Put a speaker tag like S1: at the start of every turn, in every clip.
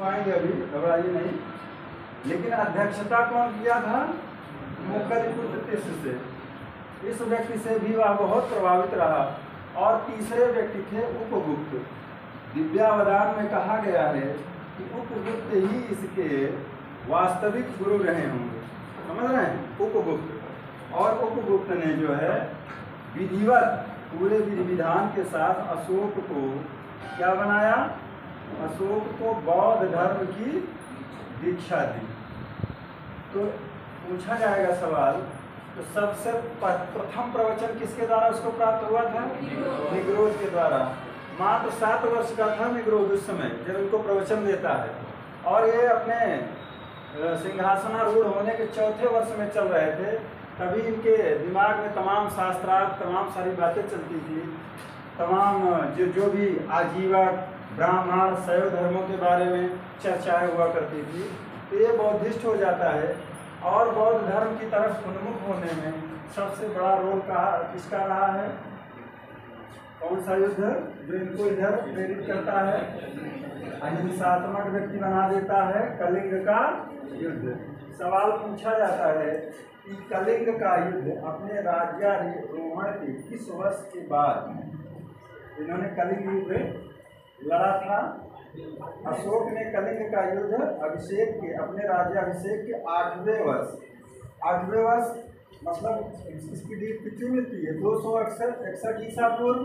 S1: करवाएंगे अभी, घबराइए नहीं। लेकिन अध्यक्षता कौन किया था? मुकलिपुत्र तिष्य से। इस व्यक्ति से भी वह बहुत प्रभावित रहा। और तीसरे व्यक्ति थे उपगुप्त। दिव्यावदान में कहा गया है कि उपगुप्त ही इसके वास्तविक गुरु रहे होंगे। समझ रहे हैं? उपगुप्त। और उपगुप्त ने जो है विधिवत पूरे विधि विधान के साथ अशोक को क्या बनाया? अशोक को बौद्ध धर्म की दीक्षा दी। तो पूछा जाएगा सवाल, तो सबसे प्रथम प्रवचन किसके द्वारा उसको प्राप्त हुआ था? निग्रोध के द्वारा। मात्र 7 वर्ष का था निग्रोध उस समय जब उनको प्रवचन देता है। और ये अपने सिंहासनारूढ़ होने के 4थे वर्ष में चल रहे थे। तभी इनके दिमाग में तमाम शास्त्रार्थ, तमाम सारी बातें चलती थी। तमाम जो भी आजीवक, ब्राह्मण, शैव धर्मों के बारे में चर्चाएं हुआ करती थी। तो ये बौद्धिस्ट हो जाता है। और बौद्ध धर्म की तरफ उन्मुख होने में सबसे बड़ा रोल किसका रहा है? कौन सा युद्ध जो इनको इधर प्रेरित करता है? अहिंसात्मक व्यक्ति बना देता है? कलिंग का युद्ध। सवाल पूछा जाता है कि कलिंग का युद्ध अपने राज्यारोहण के किस वर्ष के बाद इन्होंने कलिंग युद्ध लड़ा था? अशोक ने कलिंग का युद्ध अभिषेक के, अपने राज्याभिषेक के 8वें वर्ष। 8वें वर्ष मतलब इसकी डेट कितनी मिलती है? 261 ईसा पूर्व।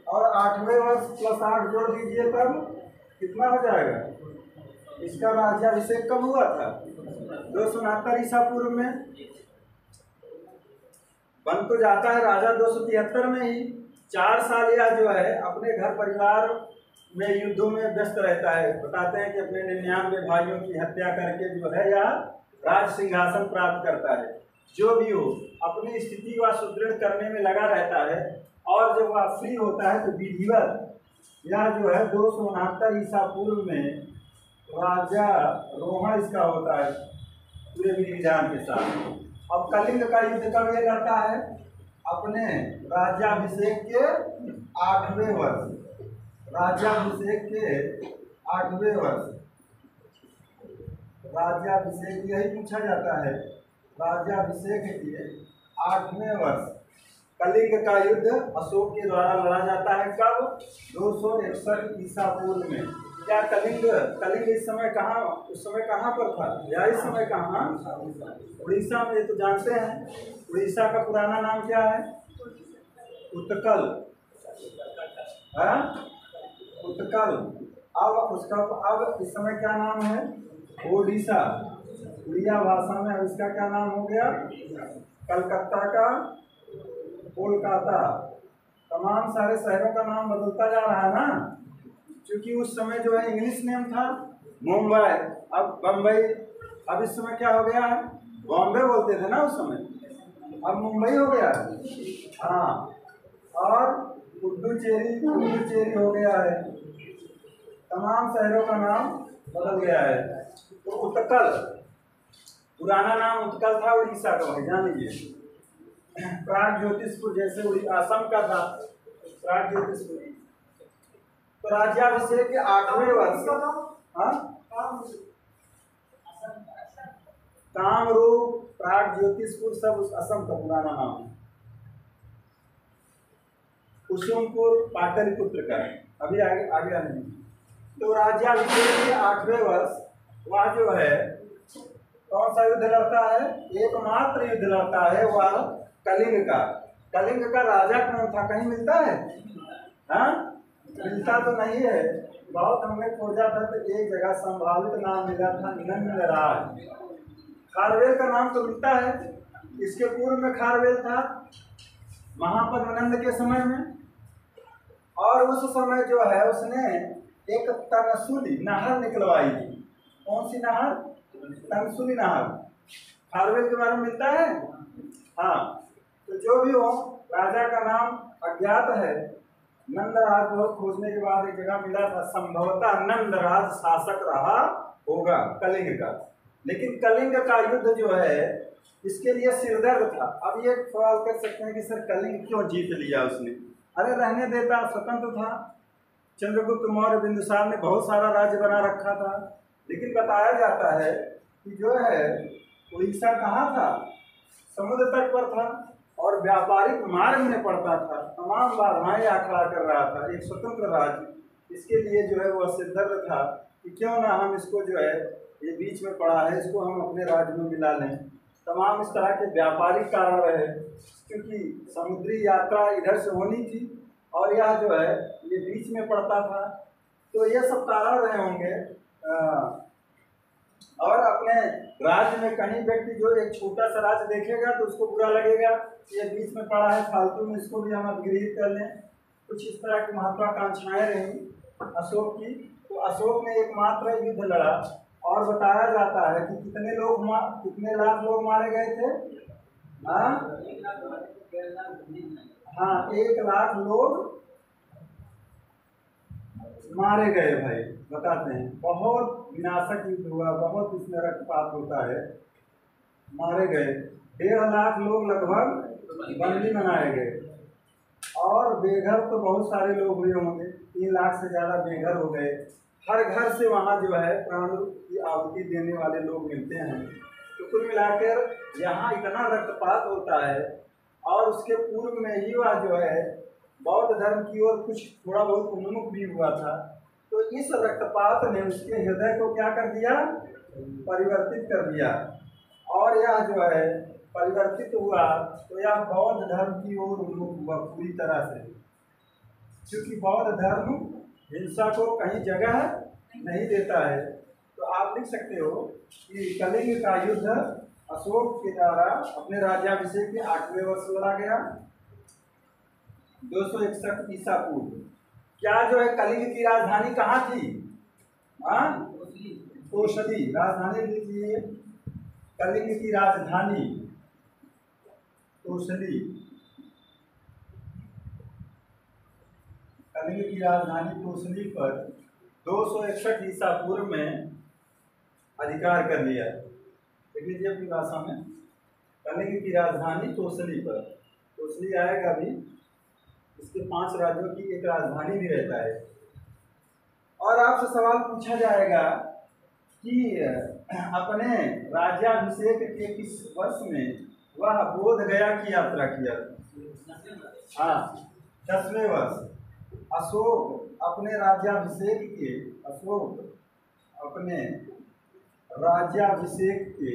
S1: और 8वें वर्ष प्लस 8 जोड़ दीजिए तब कितना हो जाएगा? इसका राज्याभिषेक कब हुआ था? 269 ईसा पूर्व में। बन तो जाता है राजा 273 में ही। 4 साल यह जो है अपने घर परिवार में युद्धों में व्यस्त रहता है। बताते हैं कि अपने 99 भाइयों की हत्या करके जो है यह राज सिंहासन प्राप्त करता है। जो भी हो, अपनी स्थिति व सुदृढ़ करने में लगा रहता है। और जब वह फ्री होता है तो विधिवत यह जो है 269 ईसा पूर्व में राज्यारोहण इसका होता है पूरे विधि विधान के साथ। अब कलिंग का युद्ध कब ये लड़ता है? अपने राज्याभिषेक के 8वें वर्ष। राज्याभिषेक के 8वें वर्ष। राज्याभिषेक यही पूछा जाता है। राज्याभिषेक के 8वें वर्ष कलिंग का युद्ध अशोक के द्वारा लड़ा जाता है। कब? 261 ईसा पूर्व में। क्या कलिंग इस समय कहाँ, उस समय कहाँ पर था? या इस समय कहाँ? उड़ीसा में। ये तो जानते हैं उड़ीसा का पुराना नाम क्या है? उत्कल। उत्कल। अब इस समय क्या नाम है? ओडिशा। उड़िया भाषा में इसका क्या नाम हो गया? कलकत्ता का कोलकाता। तमाम सारे शहरों का नाम बदलता जा रहा है ना, क्योंकि उस समय जो है इंग्लिश नेम था मुंबई, अब बम्बई। अब इस समय क्या हो गया है? बॉम्बे बोलते थे ना उस समय, अब मुंबई हो गया। हाँ, और पुडुचेरी हो गया है। तमाम शहरों का नाम बदल गया है। तो उत्कल, पुराना नाम उत्कल था उड़ीसा का, जान लीजिए। प्राग ज्योतिषपुर जैसे असम का था प्राग ज्योतिषपुर। तो राज्याभिषेक के 8वें वर्ष कामरूप, प्राग ज्योतिषपुर सब उस असम का पुराना नाम है। कुसुमपुर पाटलिपुत्र का है। अभी आगे नहीं। तो राज्याभिषेक के 8वें वर्ष वह जो है कौन सा युद्ध लड़ता है? एकमात्र युद्ध लड़ता है वह कलिंग का। कलिंग का राजा कौन था? कहीं मिलता है? हाँ, मिलता तो नहीं है। बहुत हमने खोजा था तो एक जगह संभावित नाम मिला था, नंदराज। खारवेल का नाम तो मिलता है। इसके पूर्व में खारवेल था महापद्मनंद के समय में। और उस समय जो है उसने एक तनसुली नहर निकलवाई थी। कौन सी नहर? तनसुली नहर। खारवेल के बारे में मिलता है। हाँ, तो जो भी हो, राजा का नाम अज्ञात है। नंदराज को खोजने के बाद एक जगह मिला था, संभवतः नंदराज शासक रहा होगा कलिंग का। लेकिन कलिंग का युद्ध जो है इसके लिए सिरदर्द था। अब ये सवाल कर सकते हैं कि सर कलिंग क्यों जीत लिया उसने? अरे रहने देता, स्वतंत्र था। चंद्रगुप्त मौर्य बिंदुसार ने बहुत सारा राज्य बना रखा था, लेकिन बताया जाता है कि जो है उड़ीसा कहाँ था, समुद्र तट पर था और व्यापारिक मार्ग में पड़ता था, तमाम बाधाएं खड़ा कर रहा था, एक स्वतंत्र राज्य। इसके लिए जो है वह सिद्धर्थ था कि क्यों ना हम इसको जो है ये बीच में पड़ा है, इसको हम अपने राज्य में मिला लें। तमाम इस तरह के व्यापारिक कारण रहे, क्योंकि समुद्री यात्रा इधर से होनी थी और यह जो है ये बीच में पड़ता था, तो ये सब कारण रहे होंगे। और अपने राज्य में कहीं व्यक्ति जो एक छोटा सा राज्य देखेगा तो उसको बुरा लगेगा कि ये बीच में पड़ा है, फालतू में इसको भी हम अपग्रेड कर लें। कुछ इस तरह की महत्वाकांक्षाएं रही अशोक की। तो अशोक ने एकमात्र युद्ध लड़ा और बताया जाता है कि कितने लाख लोग मारे गए थे। हाँ, 1 लाख लोग मारे गए भाई, बताते हैं। बहुत विनाशक युद्ध हुआ, बहुत इसमें रक्तपात होता है, मारे गए। 1.5 लाख लोग लगभग बंदी बनाए गए और बेघर तो बहुत सारे लोग हुए होंगे, 3 लाख से ज़्यादा बेघर हो गए। हर घर से वहाँ जो है प्राण की आहुति देने वाले लोग मिलते हैं। तो कुल मिलाकर यहाँ इतना रक्तपात होता है। और उसके पूर्व में ही वह जो है बौद्ध धर्म की ओर कुछ थोड़ा बहुत उन्मुख भी हुआ था। तो इस रक्तपात ने उसके हृदय को क्या कर दिया, परिवर्तित कर दिया। और यह जो है परिवर्तित हुआ तो यह बौद्ध धर्म की ओर उन्मुख हुआ पूरी तरह से, क्योंकि बौद्ध धर्म हिंसा को कहीं जगह नहीं देता है। तो आप लिख सकते हो कि कलिंग का युद्ध अशोक के द्वारा अपने राज्याभिषेक के 8वें वर्ष लड़ा गया, 261 ईसा पूर्व। क्या जो है कलिंग की राजधानी कहाँ थी? तोषली। राजधानी लिखिए, कलिंग की राजधानी तोषली। कलिंग की राजधानी तोषली पर 261 ईसा पूर्व में अधिकार कर लिया। देख लीजिए अपनी भाषा में, कलिंग की राजधानी तोषली पर। तोषली आएगा भी, इसके 5 राज्यों की एक राजधानी भी रहता है। और आपसे सवाल पूछा जाएगा कि अपने राज्याभिषेक के किस वर्ष में वह बोध गया की यात्रा किया? हाँ, 10वें वर्ष। अशोक अपने राज्याभिषेक के राज्याभिषेक के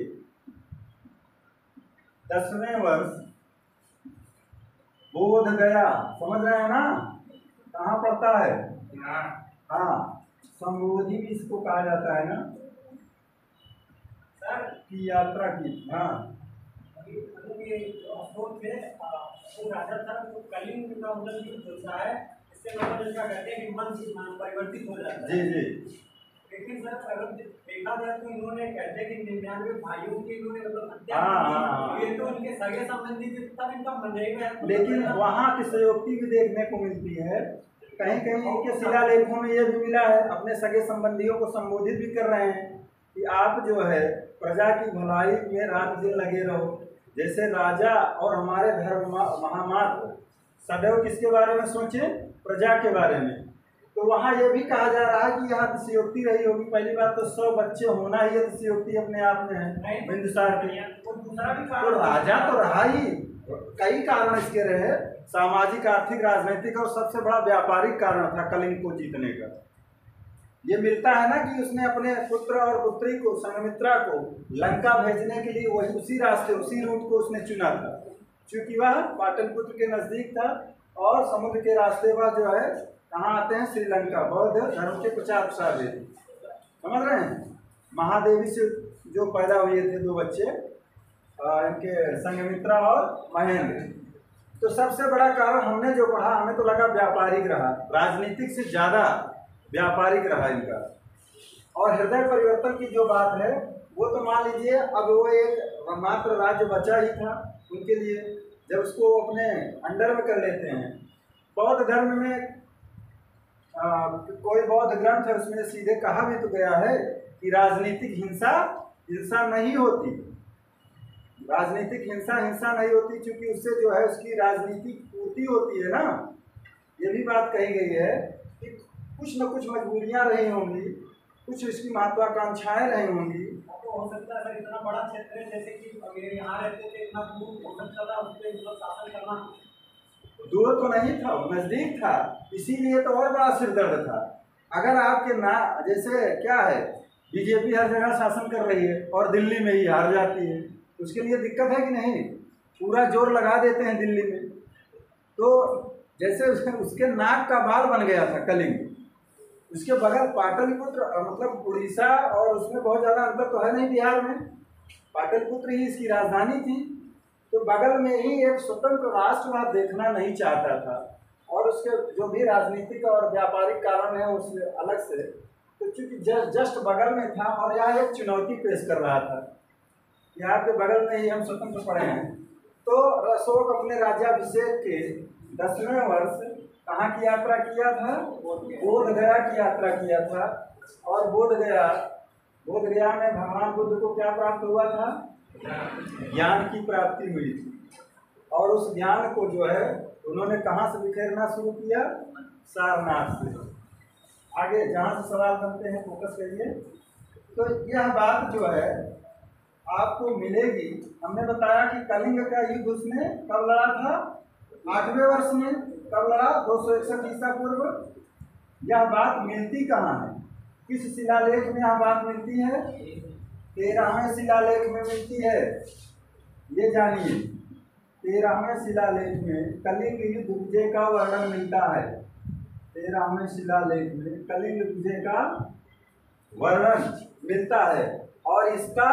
S1: 10वें वर्ष बोध गया, समझ रहे हैं ना? कहाँ पड़ता है? हाँ, संबोधि भी इसको कहा जाता है ना, सर की यात्रा की। हाँ, राजा था तो कलिंग का मतलब युद्ध होता है, इससे मतलब इसका कहते हैं कि मन परिवर्तित हो जाता है। जी जी। लेकिन सर अगर देखा जाए तो इन्होंने कहते हैं कि 99 भाइयों की इन्होंने मतलब हत्या की, ये तो उनके सगे संबंधी थे, तब इनका मन नहीं गया। लेकिन वहाँ की संयोक्ति भी देखने को मिलती है, कहीं कहीं इनके शिलालेखों में ये भी मिला है, अपने सगे संबंधियों को संबोधित भी कर रहे हैं कि आप जो है प्रजा की भलाई में रात दिन लगे रहो। जैसे राजा और हमारे धर्म महामात्र सदैव किसके बारे में सोचे? प्रजा के बारे में। तो वहाँ ये भी कहा जा रहा है कि यहाँ अतिशयोक्ति रही होगी। पहली बात तो 100 बच्चे होना ही अतिशयोक्ति अपने आप में है बिंदुसार के। दूसरा भी तो राजा तो रहा ही, कई कारण इसके रहे, सामाजिक, आर्थिक, राजनीतिक और सबसे बड़ा व्यापारिक कारण था कलिंग को जीतने का। ये मिलता है ना कि उसने अपने पुत्र और पुत्री को, संघमित्रा को लंका भेजने के लिए वही उसी रास्ते, उसी रूट को उसने चुना था, क्योंकि वह पाटलिपुत्र के नज़दीक था और समुद्र के रास्ते वह जो है कहाँ आते हैं? श्रीलंका। बौद्ध धर्म के प्रचार प्रसार थे, समझ रहे हैं? महादेवी से जो पैदा हुए थे 2 बच्चे, इनके संघमित्रा और महेंद्र। तो सबसे बड़ा कारण हमने जो पढ़ा, हमें तो लगा व्यापारिक रहा, राजनीतिक से ज़्यादा व्यापारिक रहा इनका। और हृदय परिवर्तन की जो बात है वो तो मान लीजिए अब वो एक मात्र राज्य बचा ही था उनके लिए, जब उसको अपने अंडर में कर लेते हैं। बौद्ध धर्म में कोई बौद्ध ग्रंथ है उसमें सीधे कहा भी तो गया है कि राजनीतिक हिंसा नहीं होती, राजनीतिक हिंसा नहीं होती, क्योंकि उससे जो है उसकी राजनीतिक पूर्ति होती है ना। ये भी बात कही गई है कि कुछ न कुछ मजबूरियां रही होंगी, कुछ इसकी महत्वाकांक्षाएं रही होंगी।
S2: तो हो सकता है सर इतना बड़ा क्षेत्र है, जैसे कि मेरे यहाँ रहते थे, इतना दूर हो सकता था उस पर मतलब शासन करना।
S1: दूर तो नहीं था, नजदीक था, इसीलिए तो और बड़ा सिरदर्द था। अगर आपके ना जैसे क्या है, बीजेपी हर जगह शासन कर रही है और दिल्ली में ही हार जाती है, उसके लिए दिक्कत है कि नहीं? पूरा जोर लगा देते हैं दिल्ली में। तो जैसे उसके नाक का बाल बन गया था कलिंग, उसके बगल पाटलिपुत्र, मतलब उड़ीसा और उसमें बहुत ज़्यादा अंतर तो है नहीं बिहार में, पाटलिपुत्र ही इसकी राजधानी थी। तो बगल में ही एक स्वतंत्र राष्ट्र वह देखना नहीं चाहता था, और उसके जो भी राजनीतिक और व्यापारिक कारण है उससे अलग से, तो चूंकि जस्ट बगल में था और यहाँ एक चुनौती पेश कर रहा था, यहाँ के बगल में ही हम स्वतंत्र पड़े हैं। तो अशोक अपने राज्याभिषेक के 10वें वर्ष कहाँ की यात्रा किया था? बोध गया की यात्रा किया था। और बोध गया में भगवान बुद्ध को क्या प्राप्त हुआ था? ज्ञान की प्राप्ति हुई थी। और उस ज्ञान को जो है उन्होंने कहाँ से बिखेरना शुरू किया? सारनाथ से। आगे जहाँ से सवाल बनते हैं फोकस करिए। तो यह बात जो है आपको मिलेगी। हमने बताया कि कलिंग का युद्ध उसने कब लड़ा था? 8वें वर्ष में। कब लड़ा? 261 ईसा पूर्व। यह बात मिलती कहाँ है? किस शिलालेख में यह बात मिलती है? 13वें शिलालेख में मिलती है। ये जानिए, 13वें शिलालेख में कलिंग युद्ध विजय का वर्णन मिलता है। 13वें शिलालेख में कलिंग विजय का वर्णन मिलता है। और इसका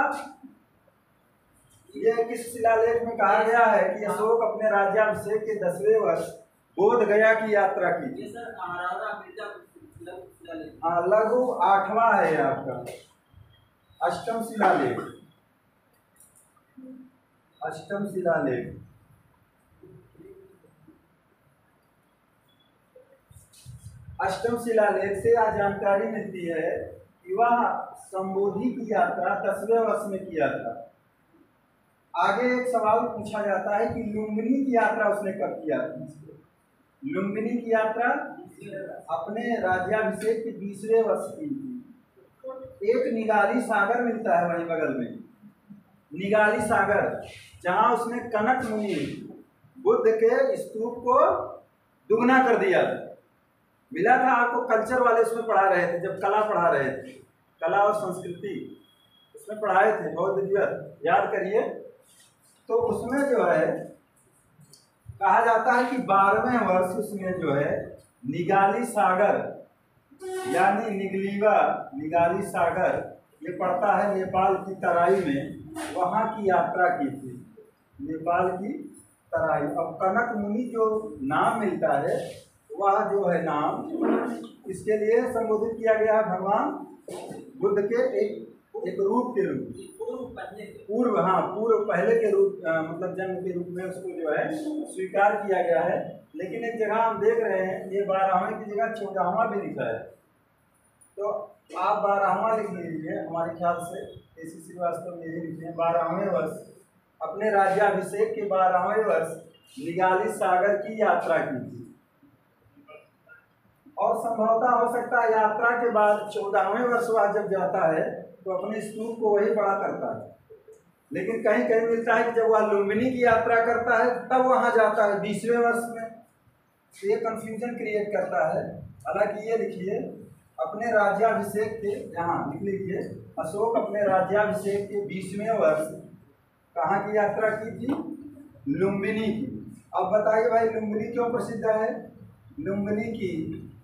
S1: ये किस शिलालेख में कहा गया है कि अशोक अपने राज्याभिषेक के 10वें वर्ष बोध गया की यात्रा की थी। हाँ, लघु 8वां है आपका, अष्टम शिलालेख। अष्टम शिलालेख अष्टम शिलालेख से यह जानकारी मिलती है कि वह संबोधि की यात्रा 10वें वर्ष में किया था। आगे एक सवाल पूछा जाता है कि लुम्बिनी की यात्रा उसने कब किया था? लुम्बिनी की यात्रा अपने राज्याभिषेक के 20वें वर्ष की थी। एक निगाली सागर मिलता है वहीं बगल में, निगाली सागर, जहां उसने कनक मुनि बुद्ध के स्तूप को दुगना कर दिया था। मिला था आपको, कल्चर वाले उसमें पढ़ा रहे थे, जब कला पढ़ा रहे थे, कला और संस्कृति उसमें पढ़ाए थे, बहुत विधिवत, याद करिए। तो उसमें जो है कहा जाता है कि 12वें वर्ष उसमें जो है निगाली सागर यानी निगाली सागर, ये पड़ता है नेपाल की तराई में, वहाँ की यात्रा की थी, नेपाल की तराई। अब कनक मुनि जो नाम मिलता है वह जो है नाम इसके लिए संबोधित किया गया है भगवान बुद्ध के एक रूप के रूप, पूर्व पहले के रूप, मतलब जन्म के रूप में उसको जो है स्वीकार किया गया है। लेकिन एक जगह हम देख रहे हैं ये 12वें की जगह 14वां भी लिखा है, तो आप 12वां लिख लीजिए। हमारे ख्याल से केसी श्रीवास्तव ने यही लिखे हैं, 12वें वर्ष अपने राज्याभिषेक के 12वें वर्ष निगाली सागर की यात्रा की थी। और संभवतः हो सकता है यात्रा के बाद 14वें वर्ष वह जब जाता है तो अपने स्तूप को वही बड़ा करता है। लेकिन कहीं कहीं मिलता है कि जब वह लुम्बिनी की यात्रा करता है तब वहां जाता है 20वें वर्ष में। ये कंफ्यूजन क्रिएट करता है। हालांकि ये लिखिए अपने राज्याभिषेक के, यहाँ लिख लीजिए, अशोक अपने राज्याभिषेक के 20वें वर्ष कहाँ की यात्रा की थी? लुम्बिनी की। अब बताइए भाई लुम्बिनी क्यों प्रसिद्ध है? लुम्बिनी की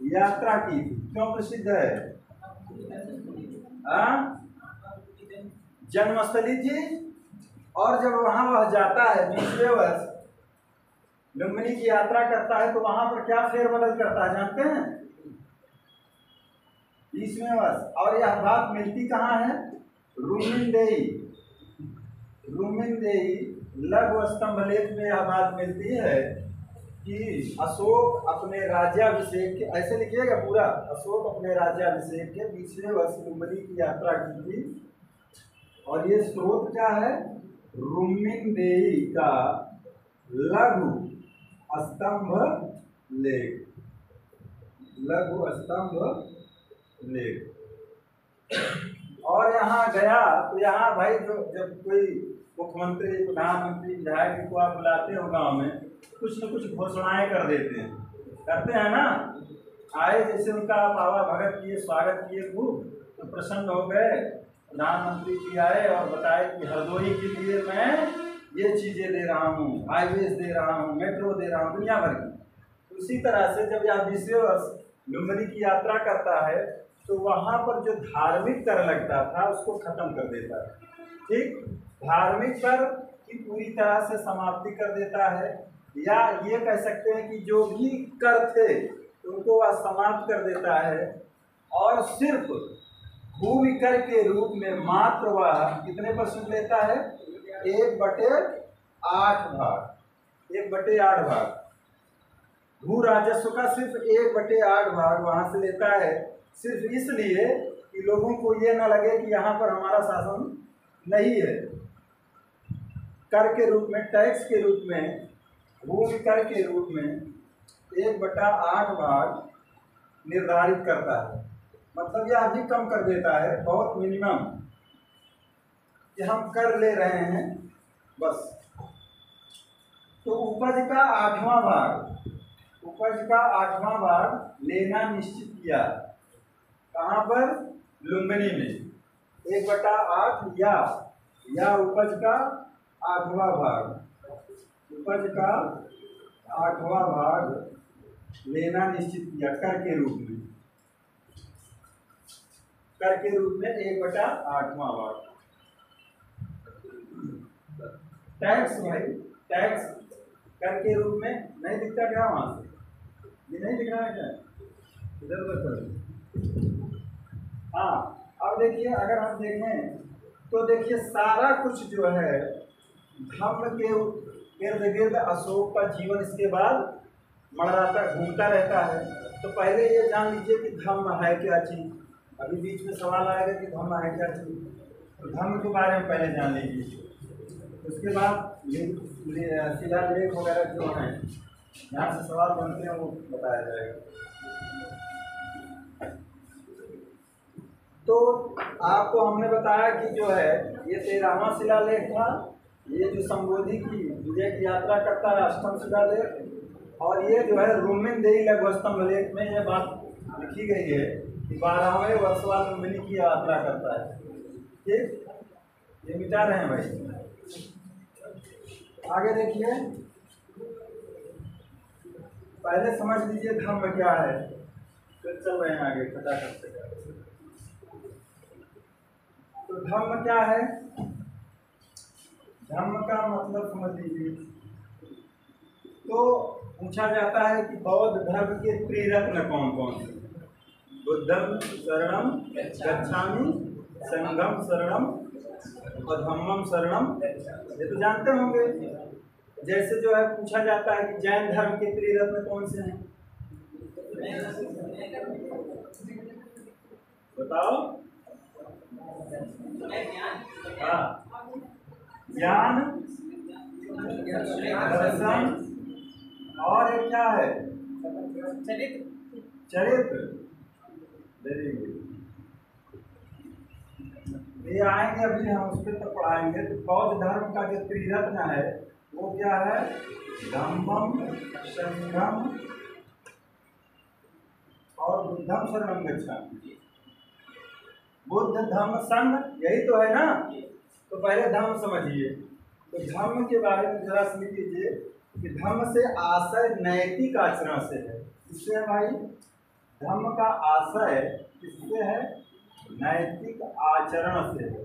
S1: यात्रा की थी, क्यों प्रसिद्ध है? जन्मस्थली थी। और जब वहां वह जाता है 20वें वर्ष लुम्बिनी की यात्रा करता है तो वहां पर क्या फेरबदल करता है जानते हैं? 20वें वर्ष। और यह बात मिलती कहाँ है? रूमिनदेही लघु स्तंभ लेख में यह बात मिलती है कि अशोक अपने राज्याभिषेक के, ऐसे लिखिएगा पूरा, अशोक अपने राज्याभिषेक के 20वें वर्ष लुम्बिनी की यात्रा की थी। और ये स्रोत क्या है? रूमिनदेही का लघु स्तंभ लेख। लघु स्तंभ लेख। और यहाँ गया तो यहाँ भाई जो जब कोई मुख्यमंत्री, प्रधानमंत्री, विधायक को आप बुलाते हो गांव में, कुछ न कुछ घोषणाएं कर देते हैं, करते हैं ना। आए जैसे उनका आप आवा भगत किए, स्वागत किए, खूब तो प्रसन्न हो गए। प्रधानमंत्री जी आए और बताए कि हरदोई के लिए मैं ये चीज़ें दे रहा हूँ, हाईवेज दे रहा हूँ, मेट्रो दे रहा हूँ, दुनिया भर की। उसी तरह से जब यह 20वें वर्ष लुम्बिनी की यात्रा करता है तो वहाँ पर जो धार्मिक कर लगता था उसको खत्म कर देता है। ठीक, धार्मिक कर की पूरी तरह से समाप्ति कर देता है, या ये कह सकते हैं कि जो भी कर थे उनको वह समाप्त कर देता है, और सिर्फ भूमि कर के रूप में मात्र वह कितने % लेता है? 1/8 भाग, 1/8 भाग। भू राजस्व का सिर्फ 1/8 भाग वहां से लेता है, सिर्फ इसलिए कि लोगों को ये ना लगे कि यहाँ पर हमारा शासन नहीं है। कर के रूप में, टैक्स के रूप में, भूमि कर के रूप में 1/8 भाग निर्धारित करता है। मतलब यह भी कम कर देता है, बहुत मिनिमम कि हम कर ले रहे हैं बस। तो उपज का 8वां भाग, उपज का 8वां भाग लेना निश्चित किया। कहाँ पर? लुम्बिनी में 1/8 या उपज का 8वां भाग, उपज का 8वां भाग लेना निश्चित किया कर के रूप में, कर के रूप में 1/8वां भाग। टैक्स भाई, टैक्स कर के रूप में नहीं दिखता क्या? वहां से ये नहीं दिख रहा है क्या? इधर उधर। हाँ, अब देखिए, अगर हम देखें तो देखिए सारा कुछ जो है धम्म के इर्द गिर्द अशोक का जीवन इसके बाद मंडराता, घूमता रहता है। तो पहले ये जान लीजिए कि धम्म है क्या चीज़। अभी बीच में सवाल आएगा कि धम्म है क्या चीज़, तो धम्म के बारे में पहले जान लीजिए। उसके बाद शिलालेख वगैरह जो हैं, यहाँ से सवाल बनते हैं, वो बताया जाएगा। तो आपको हमने बताया कि जो है ये 13वां शिलालेख था। ये जो संबोधि की विजय की यात्रा करता है 8वां शिलालेख। और ये जो है रोमिनदेही लघु स्तंभ लेख में यह बात लिखी गई है कि 12वें वर्ष बाद लुम्बिनी की यात्रा करता है। ठीक, ये मिटा रहे हैं भाई। आगे देखिए, पहले समझ लीजिए धम्म क्या है, फिर चल रहे हैं आगे फटाफट से। तो धम्म क्या है? धम्म का मतलब समझ लीजिए। तो पूछा जाता है कि बौद्ध धर्म के त्रिरत्न कौन कौन से? बुद्धम शरणम गच्छामि, संघम शरणम और धम्मम शरणम, ये तो जानते होंगे। जैसे जो है पूछा जाता है कि जैन धर्म के त्रिरत्न कौन से हैं? बताओ। हाँ, ज्ञान, दर्शन और एक क्या है? चरित्र। Very good. ये आएंगे, अभी हम उस पर तो पढ़ाएंगे। तो बौद्ध धर्म का जो त्रिरत्न है वो क्या है? धम्मम, संघम और बुद्धम शरणम गच्छामि। बुद्ध, धम्म, संघ, यही तो है ना। तो पहले धम्म समझिए। तो धम्म के बारे में जरा समझ लीजिए कि धम्म से आशय नैतिक आचरण से है। किससे है भाई? धम्म का आशय किससे है? नैतिक आचरण से है।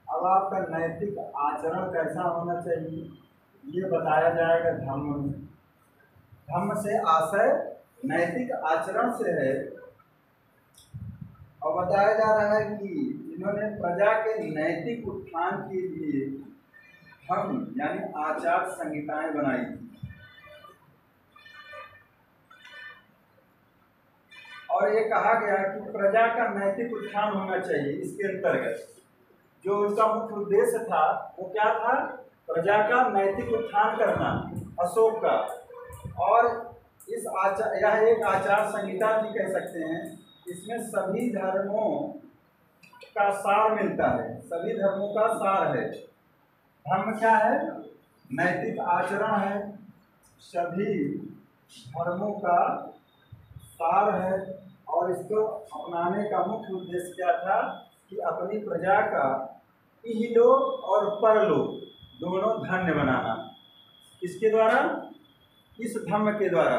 S1: अब आपका नैतिक आचरण कैसा होना चाहिए ये बताया जाएगा धम्म में। धम्म से आशय नैतिक आचरण से है। और बताया जा रहा है कि इन्होंने प्रजा के नैतिक उत्थान के लिए धर्म यानी आचार संहिताएं बनाई थी। और ये कहा गया कि प्रजा का नैतिक उत्थान होना चाहिए। इसके अंतर्गत जो उनका मुख्य उद्देश्य था वो क्या था? प्रजा का नैतिक उत्थान करना, अशोक का। और यह एक आचार संहिता भी कह सकते हैं। इसमें सभी धर्मों का सार मिलता है, सभी धर्मों का सार है। धर्म क्या है? नैतिक आचरण है, सभी धर्मों का सार है। और इसको अपनाने का मुख्य उद्देश्य क्या था कि अपनी प्रजा का इहलोक और परलोक दोनों धन्य बनाना। किसके द्वारा? इस धर्म के द्वारा।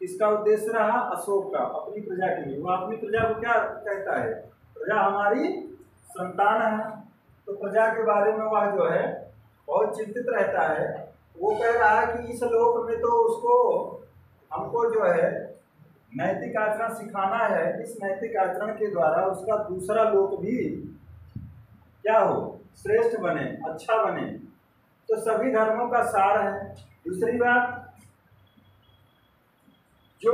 S1: इसका उद्देश्य रहा अशोक का अपनी प्रजा के लिए। वह अपनी प्रजा को क्या कहता है? प्रजा हमारी संतान है। तो प्रजा के बारे में वह जो है बहुत चिंतित रहता है। वो कह रहा है कि इस लोक में तो उसको हमको जो है नैतिक आचरण सिखाना है। इस नैतिक आचरण के द्वारा उसका दूसरा लोक भी क्या हो? श्रेष्ठ बने, अच्छा बने। तो सभी धर्मों का सार है। दूसरी बात जो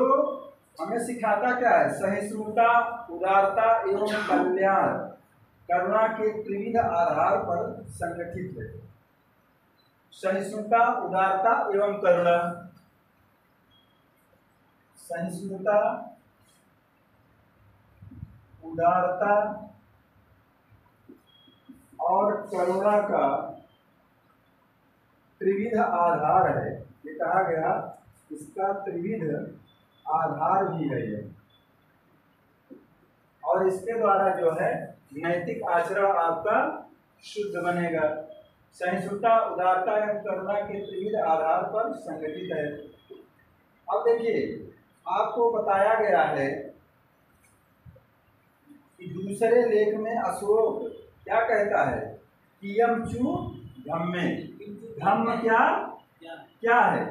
S1: हमें सिखाता क्या है? सहिष्णुता, उदारता एवं कल्याण करुणा के त्रिविध आधार पर संगठित है। सहिष्णुता, उदारता एवं करुणा। सहिष्णुता, उदारता और करुणा का त्रिविध आधार है। ये कहा गया इसका त्रिविध आधार भी है ये। और इसके द्वारा जो है नैतिक आचरण आपका शुद्ध बनेगा। सहिष्णुता, उदारता एवं करुणा के त्रिविध आधार पर संगठित है। अब देखिए आपको बताया गया है कि दूसरे लेख में अशोक क्या कहता है? कियम चु धम्मे। धम्म क्या है?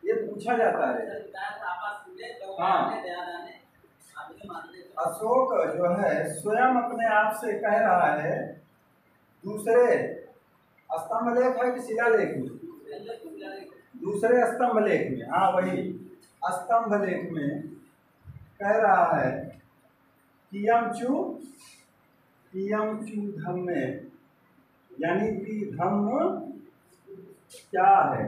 S1: ये पूछा जाता है। हाँ, अशोक जो है स्वयं अपने आप से कह रहा है। दूसरे स्तंभ लेख है कि शिलालेख में? दूसरे स्तंभ लेख में, हाँ वही स्तंभ लेख में कह रहा है कियम चु धम्मे, यानी कि धम्म क्या है।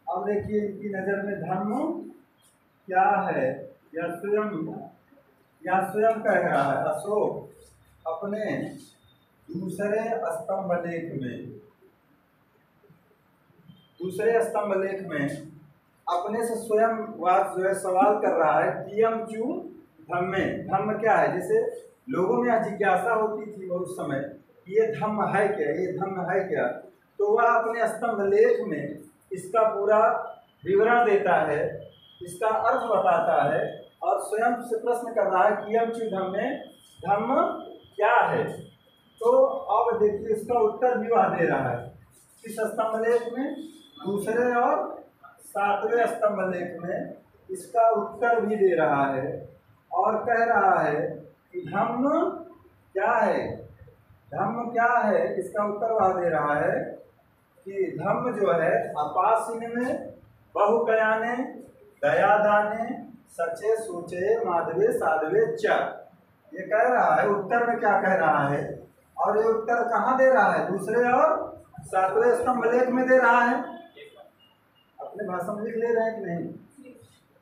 S1: अब देखिए इनकी नजर में धर्म क्या है? यह स्वयं कह रहा है अशोक अपने दूसरे स्तंभ लेख में अपने से स्वयं बात जो है सवाल कर रहा है कियम चु धम्मे। धम्म क्या है? जैसे लोगों में जिज्ञासा होती थी उस समय, ये धम्म है क्या, ये धम्म है क्या। तो वह अपने स्तंभ लेख में इसका पूरा विवरण देता है, इसका अर्थ बताता है और स्वयं से प्रश्न कर रहा है कियम चु धम्मे, धम्म क्या है। तो अब देखिए इसका उत्तर भी वह दे रहा है। इस स्तंभ लेख में, दूसरे और सातवें स्तंभ लेख में इसका उत्तर भी दे रहा है और कह रहा है कि धम्म क्या है। धम्म क्या है इसका उत्तर वह दे रहा है कि धम्म जो है अपासिन में बहुकयाने दयादाने सचे सोचे माधवे साधवे च। ये कह रहा है उत्तर में क्या कह रहा है। और ये उत्तर कहाँ दे रहा है? दूसरे और सातवें स्तंभ लेख में दे रहा है। अपने भाषा में लिख ले रहे हैं कि नहीं?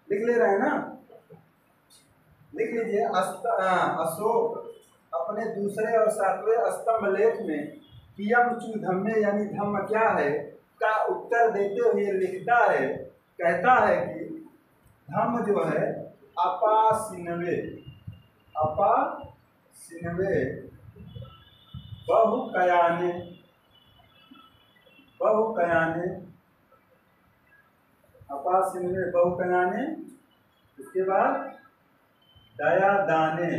S1: लिख ले रहे हैं ना? लिख लीजिए। अशोक अपने दूसरे और सातवें स्तंभ लेख में कियम चु धम्मे यानी धम्म क्या है का उत्तर देते हुए लिखता है, कहता है कि धम्म जो है अपासिनवे बहुकयाने अपासिनवे बहुकयाने, उसके बाद दयादाने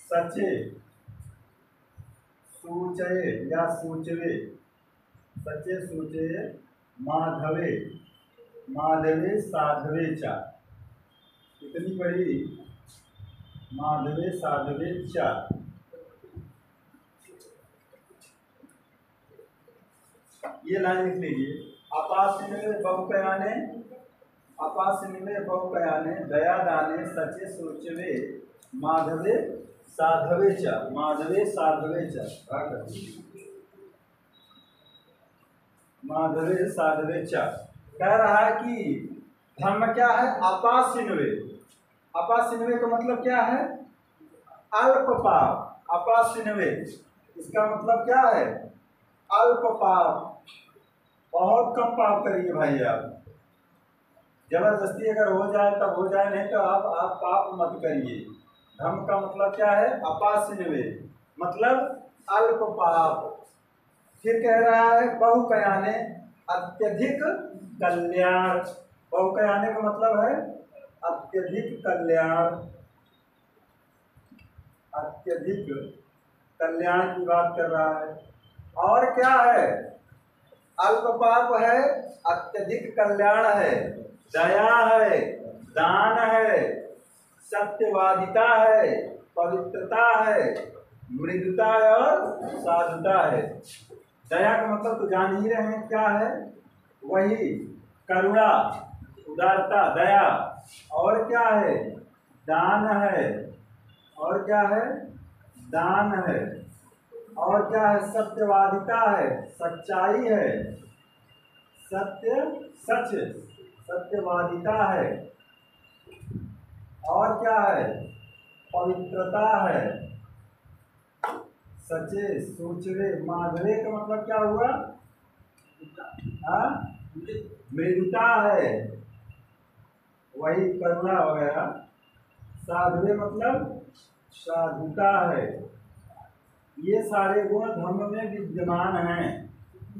S1: सचे सूचये या सूचवे, सचे सूचये माधवे साधवे चा। इतनी बड़ी माधवे साधवे चा। ये लाइन लिख लीजिए। अपासिनवे बहुकयाने दयादाने सचे सूचवे माधवे साधवे च। माधवे साधवे च। कह रहा है कि धर्म क्या है? अपासिन्वे। अपासिन्वे का मतलब क्या है? अल्प पाप। अपासिन्वे इसका मतलब क्या है? अल्प पाप। बहुत कम पाप करिए भाई आप। जबरदस्ती अगर हो जाए तब हो जाए, नहीं तो आप पाप मत करिए। धर्म का मतलब क्या है? अपासिन्वे मतलब अल्प पाप। फिर कह रहा है बहुकयाने अत्यधिक कल्याण। बहुकयाने का मतलब है अत्यधिक कल्याण। अत्यधिक कल्याण की बात कर रहा है। और क्या है? अल्प पाप है, अत्यधिक कल्याण है, दया है, दान है, सत्यवादिता है, पवित्रता है, मृदुता और साधुता है। दया का मतलब तो जान ही रहे हैं क्या है? वही करुणा, उदारता, दया। और क्या है? दान है। और क्या है? दान है। और क्या है? सत्यवादिता है, सच्चाई है, सच, सत्यवादिता है। और क्या है? पवित्रता है, सचे सोचवे। माधवे का मतलब क्या हुआ? मृदुता है, वही करुणा वगैरह। साधवे मतलब साधुता है। ये सारे गुण धर्म में विद्यमान हैं।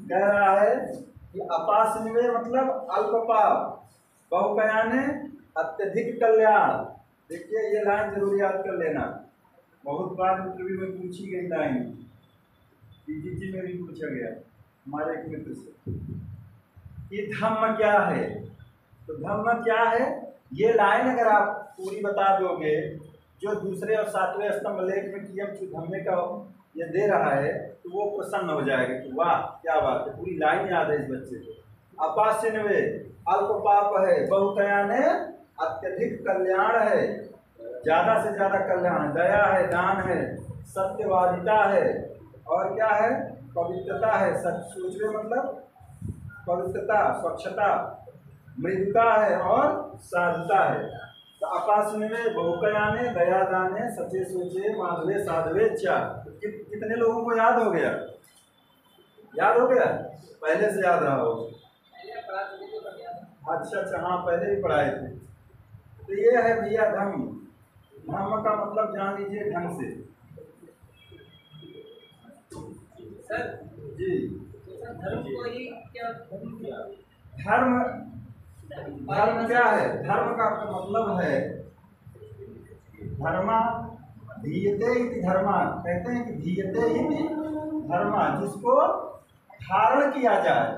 S1: कह रहा है कि अपासिन्वे मतलब अल्प पाप, बहुकयाने अत्यधिक कल्याण। देखिए ये लाइन जरूर याद कर लेना, बहुत बार इंटरव्यू में पूछी गई लाइन, पीजीटी में भी पूछा गया हमारे एक मित्र से कि धम्म क्या है। तो धम्म क्या है, ये लाइन अगर आप पूरी बता दोगे, जो दूसरे और सातवें स्तंभ लेख में कियम धम्मे का ये दे रहा है, तो वो प्रसन्न हो जाएगा कि वाह क्या बात है, पूरी लाइन याद है इस बच्चे को। अपासिन्वे अल्प पाप है, बहुकयाने अत्यधिक कल्याण है, ज्यादा से ज्यादा कल्याण, दया है, दान है, सत्यवादिता है, और क्या है? पवित्रता है। सोचवे मतलब पवित्रता, स्वच्छता, मृदुता है और साधुता है। तो अपासिन्वे बहुकयाने दया दाने सचे सोचे माधवे साधवे चा। कितने लोगों को याद हो गया? याद हो गया? पहले से याद रहा हो? अच्छा, हाँ पहले भी पढ़ाए थे। तो ये है भैया धर्म। धर्म का मतलब जान लीजिए ढंग से।
S2: सर
S1: जी
S2: धर्म को ही क्या
S1: धर्म, धर्म क्या है? धर्म का मतलब है धर्मा धीयते इति धर्मा। कहते हैं कि धीयते इति धर्मा, जिसको धारण किया जाए।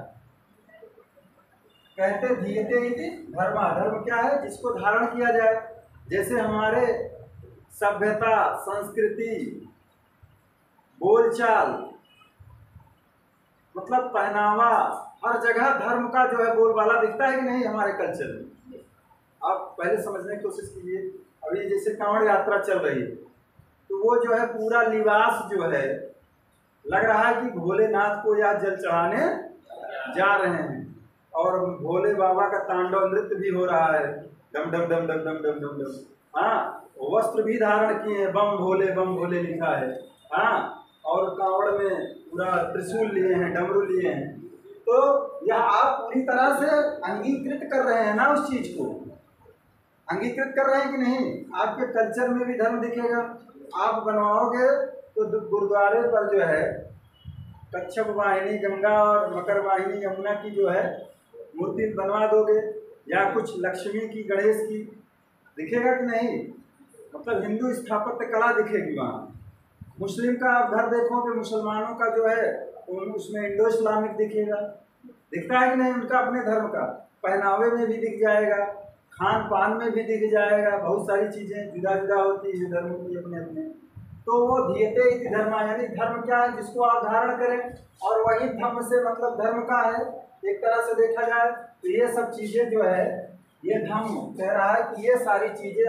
S1: कहते धीयते इति धर्मा। धर्म क्या है? जिसको धारण किया जाए। जैसे हमारे सभ्यता, संस्कृति, बोलचाल, मतलब पहनावा, हर जगह धर्म का जो है बोलबाला दिखता है कि नहीं हमारे कल्चर में? आप पहले समझने की कोशिश कीजिए। अभी जैसे कांवड़ यात्रा चल रही है, तो वो जो है पूरा लिबास जो है, लग रहा है कि भोलेनाथ को या जल चढ़ाने जा रहे हैं, और भोले बाबा का तांडव नृत्य भी हो रहा है, डम डम डम डम डम डम डम डम। हाँ, वस्त्र भी धारण किए हैं, बम भोले लिखा है। हाँ, और कांवड़ में पूरा त्रिशूल लिए हैं, डमरू लिए हैं। तो यह आप पूरी तरह से अंगीकृत कर रहे हैं ना, उस चीज को अंगीकृत कर रहे हैं कि नहीं? आपके कल्चर में भी धर्म दिखेगा। आप बनवाओगे तो गुरुद्वारे पर जो है कच्छप वाहिनी गंगा और मकर वाहिनी यमुना की जो है मूर्ति बनवा दोगे, या कुछ लक्ष्मी की, गणेश की, दिखेगा कि नहीं? मतलब हिंदू स्थापत्य कला दिखेगी वहाँ। मुस्लिम का आप घर देखोगे, मुसलमानों का जो है उसमें इंडो इस्लामिक दिखेगा। दिखता है कि नहीं? उनका अपने धर्म का पहनावे में भी दिख जाएगा, खान पान में भी दिख जाएगा। बहुत सारी चीज़ें जुदा जुदा होती है धर्म की अपने अपने। तो वो धीयते इति धर्मा, यानी धर्म क्या है? जिसको आप धारण करें। और वही धर्म से मतलब धर्म का है, एक तरह से देखा जाए तो ये सब चीज़ें जो है, ये धर्म कह रहा है कि ये सारी चीज़ें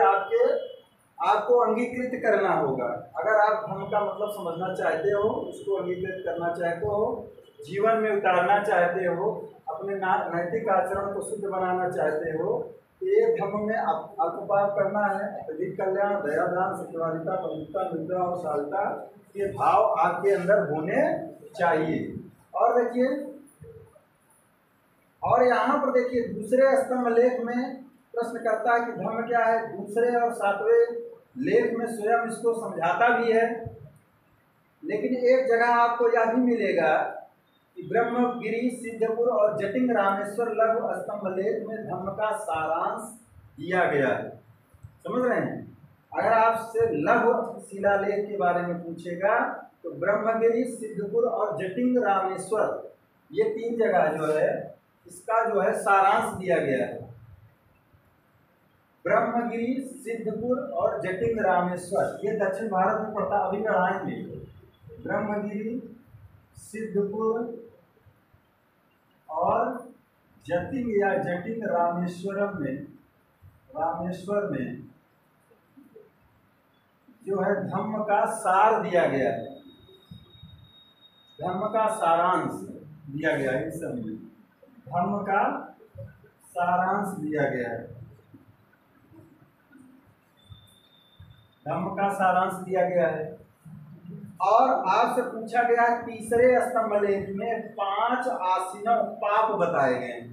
S1: आपको अंगीकृत करना होगा। अगर आप धर्म का मतलब समझना चाहते हो, उसको अंगीकृत करना चाहते हो, जीवन में उतारना चाहते हो, अपने नैतिक आचरण को शुद्ध बनाना चाहते हो, तो ये धर्म में अल्पपात करना है, अत्यधिक कल्याण, दया दान, सत्यवादिता, पवित्रता, निद्रा और शालीनता के भाव आपके अंदर होने चाहिए। और देखिए, और यहाँ पर देखिए दूसरे स्तंभ लेख में प्रश्न करता है कि धर्म क्या है। दूसरे और 7वें लेख में स्वयं इसको समझाता भी है, लेकिन एक जगह आपको यह भी मिलेगा कि ब्रह्मगिरी, सिद्धपुर और जटिंग रामेश्वर लघु स्तंभ लेख में धर्म का सारांश दिया गया है। समझ रहे हैं? अगर आपसे लघु शिलालेख के बारे में पूछेगा तो ब्रह्मगिरी, सिद्धपुर और जटिंग रामेश्वर, ये 3 जगह जो है इसका जो है सारांश दिया गया है। ब्रह्मगिरी, सिद्धपुर और जटिंग रामेश्वर, ये दक्षिण भारत में पड़ता, अभी पढ़ाएंगे। ब्रह्मगिरी, सिद्धपुर और जटिंग या जटिंग रामेश्वर में जो है धम्म का सार दिया गया है, धम्म का सारांश दिया गया है। इस समय धम्म का सारांश दिया गया है, धम्म का सारांश दिया गया है। और आपसे पूछा गया है तीसरे स्तंभ लेख में 5 आसीनों पाप बताए गए हैं।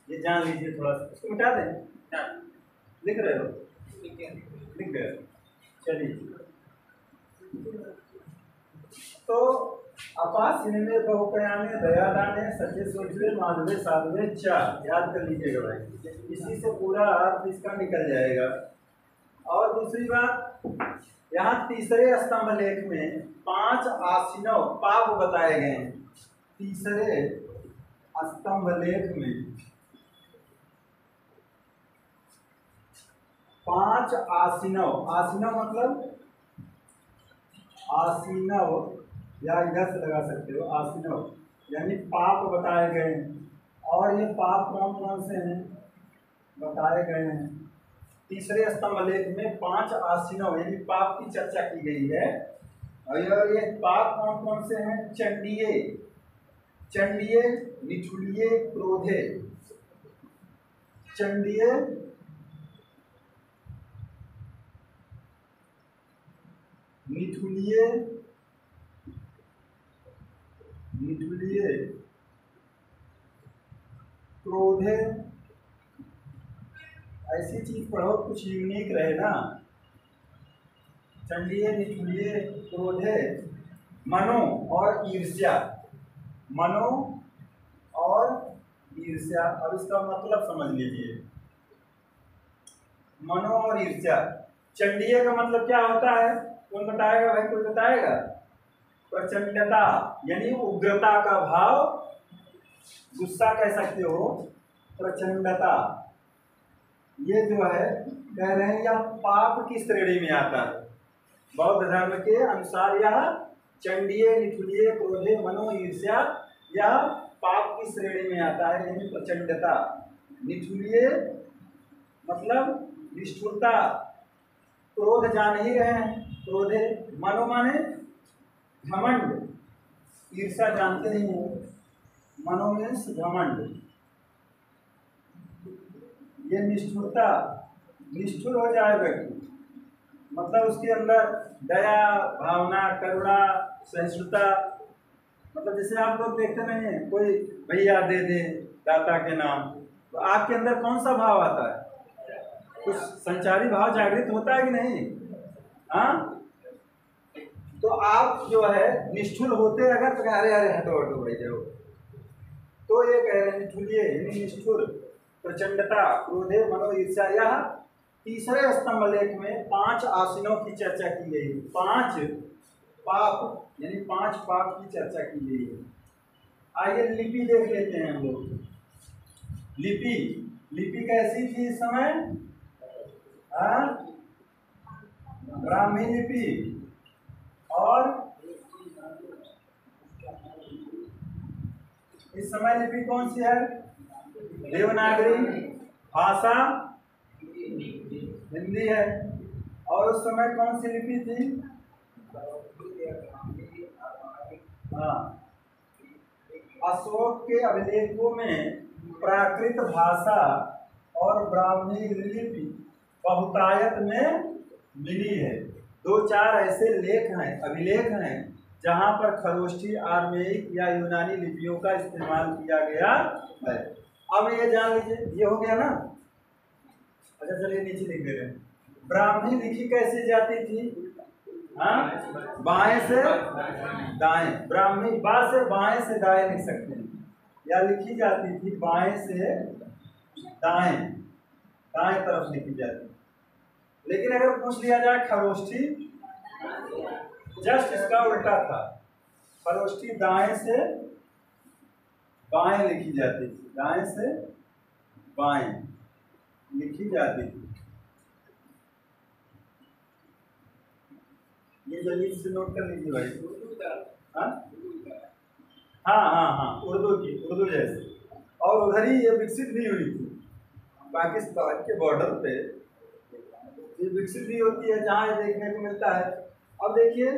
S1: ये जान लीजिए, थोड़ा सा इसको मिटा दें। लिख रहे हो? लिख गए? चलिए। तो अपासिने, बहुकयाने, दयादाने, सच्चे सोचवे, माधवे, साधवे, 4 याद कर लीजिएगा भाई, इसी से पूरा अर्थ इसका निकल जाएगा। और दूसरी बात, यहाँ तीसरे स्तंभ लेख में 5 आसीनों पाप बताए गए हैं। तीसरे स्तंभ लेख में 5 आसीनों, आसीनों मतलब आसीनव, या इधर से लगा सकते हो, आसीनव यानी पाप बताए गए हैं। और ये पाप कौन कौन से हैं बताए गए हैं। तीसरे स्तंभ लेख में 5 आसीनव यानी पाप की चर्चा की गई है। और ये पाप कौन कौन से हैं? चंडीय, चंडीय, निठुलिये, क्रोधे। चंडीय, निठुलिये, निठुलिये, क्रोधे। ऐसी चीज पढ़ो कुछ यूनिक रहे ना। चंडीय, निठुलिये, क्रोधे, मनो और ईर्ष्या। मनो और ईर्ष्या, अब इसका मतलब समझ लीजिए। मनो और ईर्ष्या। चंडीय का मतलब क्या होता है? कौन बताएगा भाई? कोई बताएगा? प्रचंडता यानी उग्रता का भाव, गुस्सा कह सकते हो, प्रचंडता। ये जो है कह रहे हैं यह पाप की श्रेणी में आता है। बौद्ध धर्म के अनुसार यह चंडीय, निठुलिये, क्रोधे, मनो, ईर्ष्या यह पाप की श्रेणी में आता है, यानी प्रचंडता। निठुलिये मतलब निष्ठुरता, क्रोध जान ही रहे हैं, क्रोधे। मनो माने घमंड, ईर्ष्या जानते ही हैं, मनो मीन्स घमंड। ये निष्ठुरता, निष्ठुर हो जाए व्यक्ति, मतलब उसके अंदर दया भावना, करुणा, सहिष्णुता। मतलब जैसे आप लोग देखते नहीं हैं, कोई भैया दे दे दाता के नाम, तो आपके अंदर कौन सा भाव आता है? कुछ संचारी भाव जागृत होता है कि नहीं? हाँ, तो आप जो है निष्ठुर होते अगर तो अरे अरे हटो हटो भाई जाओ। तो ये कह रहे हैं निठुलिये यानी निष्ठुर, प्रचंडता, क्रोधे, मनो, ईर्ष्या। यह तीसरे स्तंभ लेख में 5 आसीनों की चर्चा की गई है। 5 पाप यानी 5 पाप की चर्चा की गई है। आइए लिपि देख लेते हैं हम लोग। लिपि, लिपि कैसी थी इस समय? ब्राह्मी लिपि और इस समय लिपि कौन सी है? देवनागरी। भाषा हिंदी है। और उस समय कौन सी लिपि थी? हाँ, अशोक के अभिलेखों में प्राकृत भाषा और ब्राह्मी लिपि बहुतायत में मिली है। 2-4 ऐसे लेख हैं, अभिलेख हैं, जहां पर खरोष्ठी, आर्मेयिक या यूनानी लिपियों का इस्तेमाल किया गया है। अब ये जान लीजिए, ये हो गया ना। अच्छा चलिए नीचे लिख दे रहे हैं। ब्राह्मी लिखी कैसे जाती थी? हाँ, बाएं से दाएं। ब्राह्मी बा से बाएं से दाएं लिख सकते हैं, या लिखी जाती थी बाएं से दाएं, दाएं तरफ लिखी जाती। लेकिन अगर पूछ लिया जाए खरोष्ठी, जस्ट इसका उल्टा था। खरोष्ठी दाएं से बाएं लिखी जाती थी, दाएं से बाएं लिखी जाती थी। ये जल्दी से नोट कर लीजिए भाई। हाँ, उर्दू की, उर्दू जैसे। और उधर ही ये विकसित भी हुई थी, पाकिस्तान के बॉर्डर पे ये विकसित भी होती है, जहाँ ये देखने को मिलता है। अब देखिए,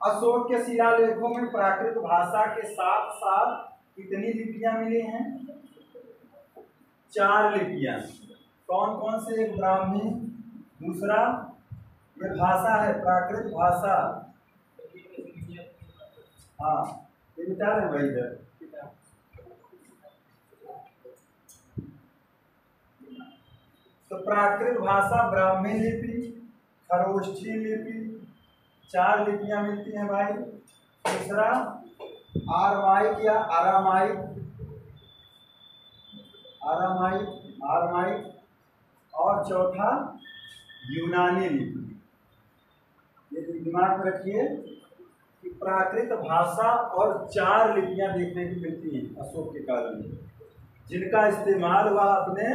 S1: अशोक के शिलालेखों में प्राकृत भाषा के साथ साथ कितनी लिपियां मिली हैं? 4 लिपियां। कौन कौन से? एक ब्राह्मी, दूसरा ये भाषा है प्राकृत भाषा। हाँ, ये बता रहे भाई इधर। तो प्राकृत भाषा, ब्राह्मी लिपि, खरोष्ठी लिपि, 4 लिपियां मिलती हैं भाई। दूसरा आरमाइक या आरामाइक, आरमाइक, और चौथा यूनानी लिपि। ये दिमाग में रखिए कि प्राकृत भाषा और 4 लिपियां देखने को मिलती हैं अशोक के काल में, जिनका इस्तेमाल वह अपने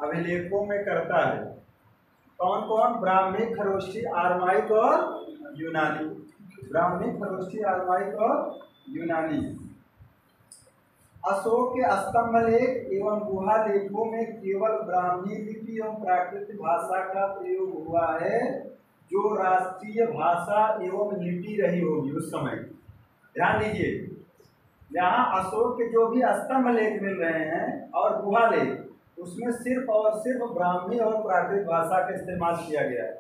S1: अभिलेखों में करता है। कौन कौन? ब्राह्मी, खरोष्ठी, आरमाइक और यूनानी। ब्राह्मी, खरोष्ठी, आरमाइक और यूनानी। अशोक के स्तंभलेख एवं गुहा लेखों में केवल ब्राह्मी लिपि एवं प्राकृत भाषा का प्रयोग हुआ है, जो राष्ट्रीय भाषा एवं लिपि रही होगी उस समय। ध्यान दीजिए, यहाँ अशोक के जो भी स्तंभ लेख मिल रहे हैं और गुहा लेख, उसमें सिर्फ और सिर्फ ब्राह्मी और प्राकृत भाषा का इस्तेमाल किया गया है।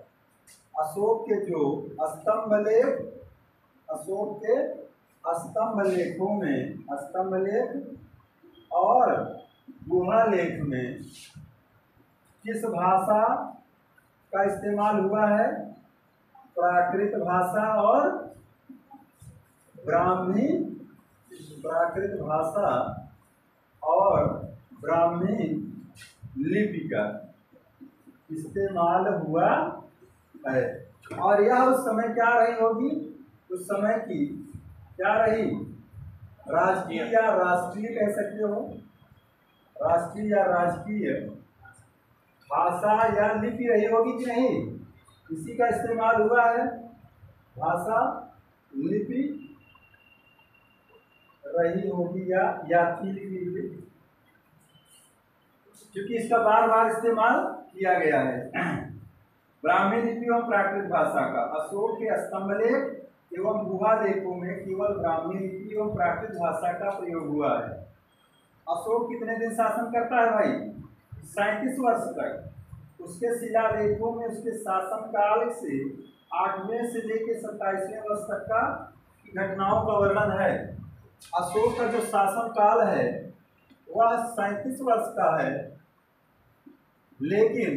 S1: अशोक के जो स्तंभ लेख, अशोक के स्तंभ लेखों में, स्तंभ लेख और गुहा लेख में किस भाषा का इस्तेमाल हुआ है? प्राकृत भाषा और ब्राह्मी, प्राकृत भाषा और ब्राह्मी लिपि का इस्तेमाल हुआ है। और यह उस समय क्या रही होगी? उस समय की क्या रही? राजकीय या राष्ट्रीय कह सकते हो, राष्ट्रीय या राजकीय भाषा या लिपि रही होगी कि नहीं? इसी का इस्तेमाल हुआ है। भाषा, लिपि रही होगी या थी, क्योंकि इसका बार बार इस्तेमाल किया गया है। ब्राह्मी लिपि एवं प्राकृत भाषा का अशोक के स्तंभलेख एवं गुहा लेखों में केवल ब्राह्मी लिपि एवं प्राकृत भाषा का प्रयोग हुआ है। अशोक कितने दिन शासन करता है भाई? 37 वर्ष तक। उसके शिलालेखों में उसके शासनकाल से 8वें से लेकर 27वें वर्ष तक का घटनाओं का वर्णन है। अशोक का जो शासनकाल है वह 37 वर्ष का है, लेकिन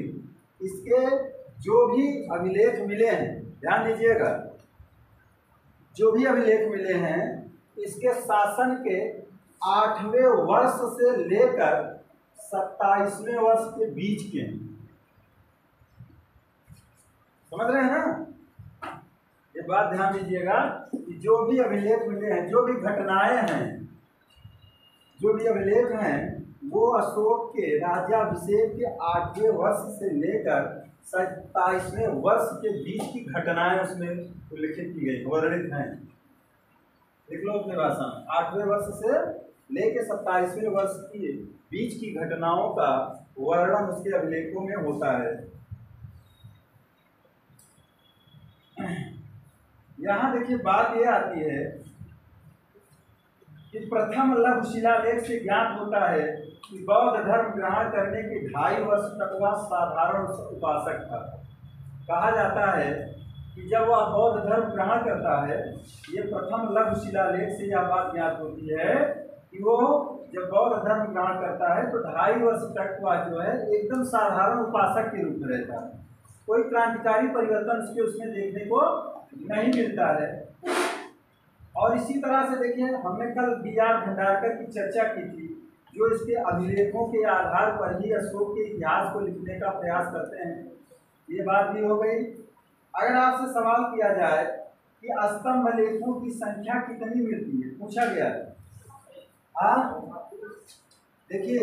S1: इसके जो भी अभिलेख मिले हैं, ध्यान दीजिएगा, जो भी अभिलेख मिले हैं इसके शासन के 8वें वर्ष से लेकर 27वें वर्ष के बीच के हैं। समझ रहे हैं ना? ये बात ध्यान दीजिएगा कि जो भी अभिलेख मिले हैं, जो भी घटनाएं हैं, जो भी अभिलेख हैं, वो अशोक के राज्याभिषेक के 8वें वर्ष से लेकर 27वें वर्ष के बीच की घटनाएं उसमें उल्लिखित की गई, वर्णित हैं। लिख लो अपने भाषा में, 8वें वर्ष से लेकर 27वें वर्ष के बीच की घटनाओं का वर्णन उसके अभिलेखों में होता है। यहाँ देखिए बात ये आती है कि प्रथम लघु शिलालेख से ज्ञात होता है कि बौद्ध धर्म ग्रहण करने के 2.5 वर्ष तक वह साधारण उपासक था। कहा जाता है कि जब वह बौद्ध धर्म ग्रहण करता है, ये प्रथम लघु शिलालेख से यह बात ज्ञात होती है कि वो जब बौद्ध धर्म ग्रहण करता है तो 2.5 वर्ष तक वह जो है एकदम साधारण उपासक के रूप में रहता है। कोई क्रांतिकारी परिवर्तन उसमें देखने को नहीं मिलता है। और इसी तरह से देखिए, हमने कल B.R. भंडारकर की चर्चा की थी, जो इसके अभिलेखों के आधार पर ही अशोक के इतिहास को लिखने का प्रयास करते हैं। ये बात भी हो गई। अगर आपसे सवाल किया जाए कि स्तंभ लेखों की संख्या कितनी मिलती है, पूछा गया है, देखिए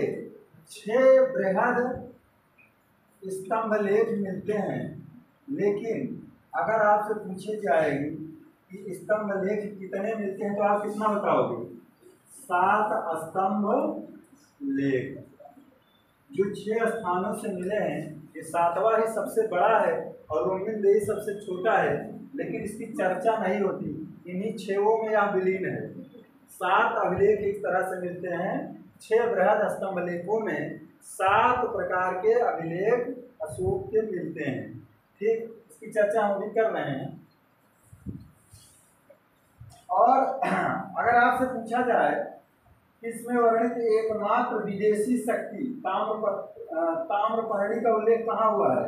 S1: 6 बृहद स्तंभ लेख मिलते हैं, लेकिन अगर आपसे पूछे जाएगी कि स्तंभ लेख कितने मिलते हैं तो आप कितना बताओगे? 7 स्तंभ लेख जो 6 स्थानों से मिले हैं। ये 7वां ही सबसे बड़ा है और रोमिन सबसे छोटा है, लेकिन इसकी चर्चा नहीं होती। इन्हीं 6 में यह विलीन है। 7 अभिलेख इस तरह से मिलते हैं। 6 बृहद स्तंभ लेखों में 7 प्रकार के अभिलेख अशोक के मिलते हैं। ठीक, इसकी चर्चा हम भी कर रहे हैं। और अगर आपसे पूछा जाए कि इसमें वर्णित एकमात्र विदेशी शक्ति ताम्रपर्णी का उल्लेख कहाँ हुआ है?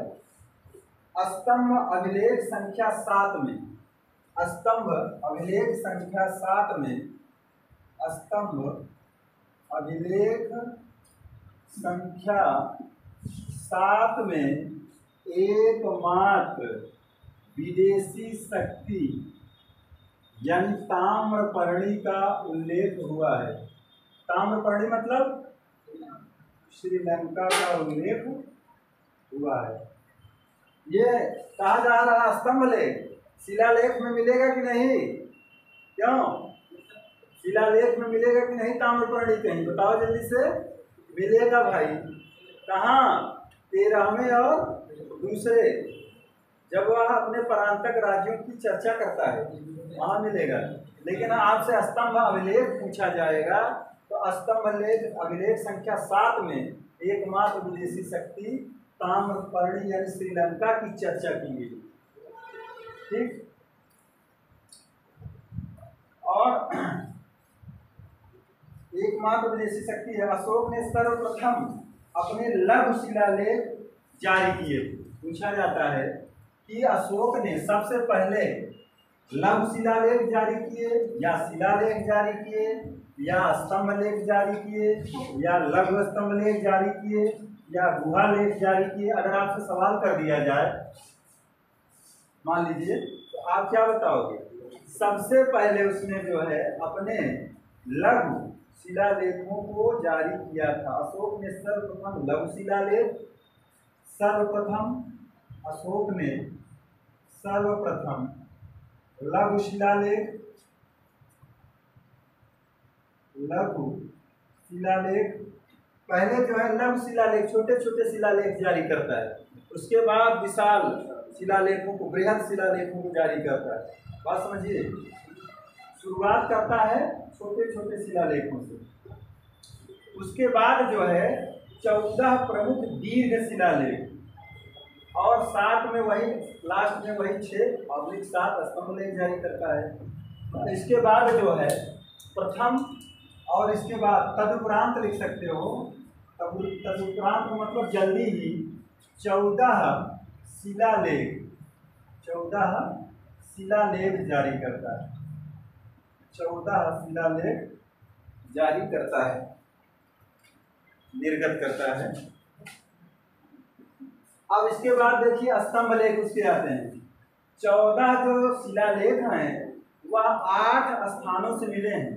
S1: स्तंभ अभिलेख संख्या 7 में। स्तंभ अभिलेख संख्या 7 में, स्तंभ अभिलेख संख्या 7 में एकमात्र विदेशी शक्ति यानी ताम्रपर्णी का उल्लेख हुआ है। ताम्रपर्णी मतलब श्रीलंका का उल्लेख हुआ है। ये कहा जा रहा स्तंभ लेख शिलालेख में मिलेगा कि नहीं? क्यों शिलालेख में मिलेगा कि नहीं? ताम्रपर्णी कहीं बताओ जल्दी से। मिलेगा भाई। कहाँ? 13वें और दूसरे, जब वह अपने परांतक राज्यों की चर्चा करता है वहाँ मिलेगा। लेकिन आपसे स्तंभ अभिलेख पूछा जाएगा तो स्तंभ अभिलेख संख्या 7 में एकमात्र विदेशी शक्ति ताम्रपर्णी यानी श्रीलंका की चर्चा की गई। ठीक, और एकमात्र विदेशी शक्ति है। अशोक ने सर्वप्रथम अपने लघु शिलालेख जारी किए। पूछा जाता है कि अशोक ने सबसे पहले लघु शिलालेख जारी किए या शिलालेख जारी किए या स्तंभ लेख जारी किए या लघु स्तंभ लेख जारी किए या गुहा लेख जारी किए? अगर आपसे सवाल कर दिया जाए, मान लीजिए, तो आप क्या बताओगे? सबसे पहले उसने जो है अपने लघु शिलालेखों को जारी किया था। अशोक ने सर्वप्रथम लघु शिलालेख, अशोक ने सर्वप्रथम लघु शिलालेख पहले जो है लघु शिलालेख छोटे छोटे शिलालेख जारी करता है, उसके बाद विशाल शिलालेखों को, बृहद शिलालेखों को जारी करता है। बात समझिए, शुरुआत करता है छोटे छोटे शिलालेखों से, उसके बाद जो है 14 प्रमुख दीर्घ शिलालेख और 7 में वही लास्ट में वही 6/7 स्तंभ लेख जारी करता है। इसके बाद जो है प्रथम, और इसके बाद तदुपरांत लिख सकते हो, तदुपरांत मतलब जल्दी ही 14 शिलालेख जारी करता है। 14 शिलालेख जारी करता है, निर्गत करता है। अब इसके बाद देखिए स्तंभ लेख उसके आते हैं। 14 जो शिलालेख हैं वह 8 स्थानों से मिले हैं।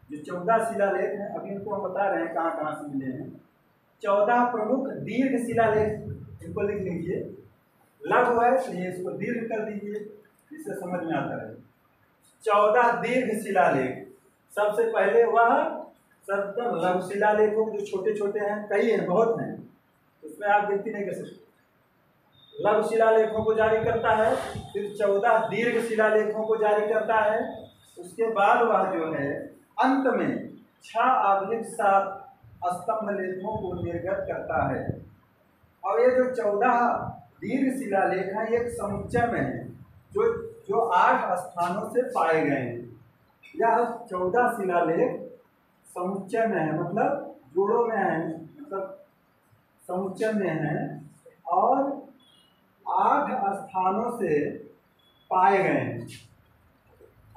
S1: जो 14 शिलालेख हैं अभी इनको हम बता रहे हैं कहाँ कहाँ से मिले हैं। 14 प्रमुख दीर्घ शिलालेख, इनको लिख लीजिए। लघु है इसलिए इसको दीर्घ कर दीजिए, जिससे समझ में आता है। 14 दीर्घ शिलालेख, सबसे पहले वह सर्वप्रथम लघु शिलालेखों जो छोटे छोटे हैं, कई हैं, बहुत हैं, उसमें आप गिनती नहीं कर सकते। लघु शिलालेखों को जारी करता है, फिर 14 दीर्घ शिलालेखों को जारी करता है। उसके बाद वह जो है अंत में 6/7 स्तंभ लेखों को निर्गत करता है। और ये जो 14 दीर्घ शिलालेख हैं एक समुच्चय में है जो 8 स्थानों से पाए गए हैं। यह 14 शिलालेख समुच्चय में है, मतलब जोड़ों में है, मतलब समुच्चय में है और 8 स्थानों से पाए गए हैं।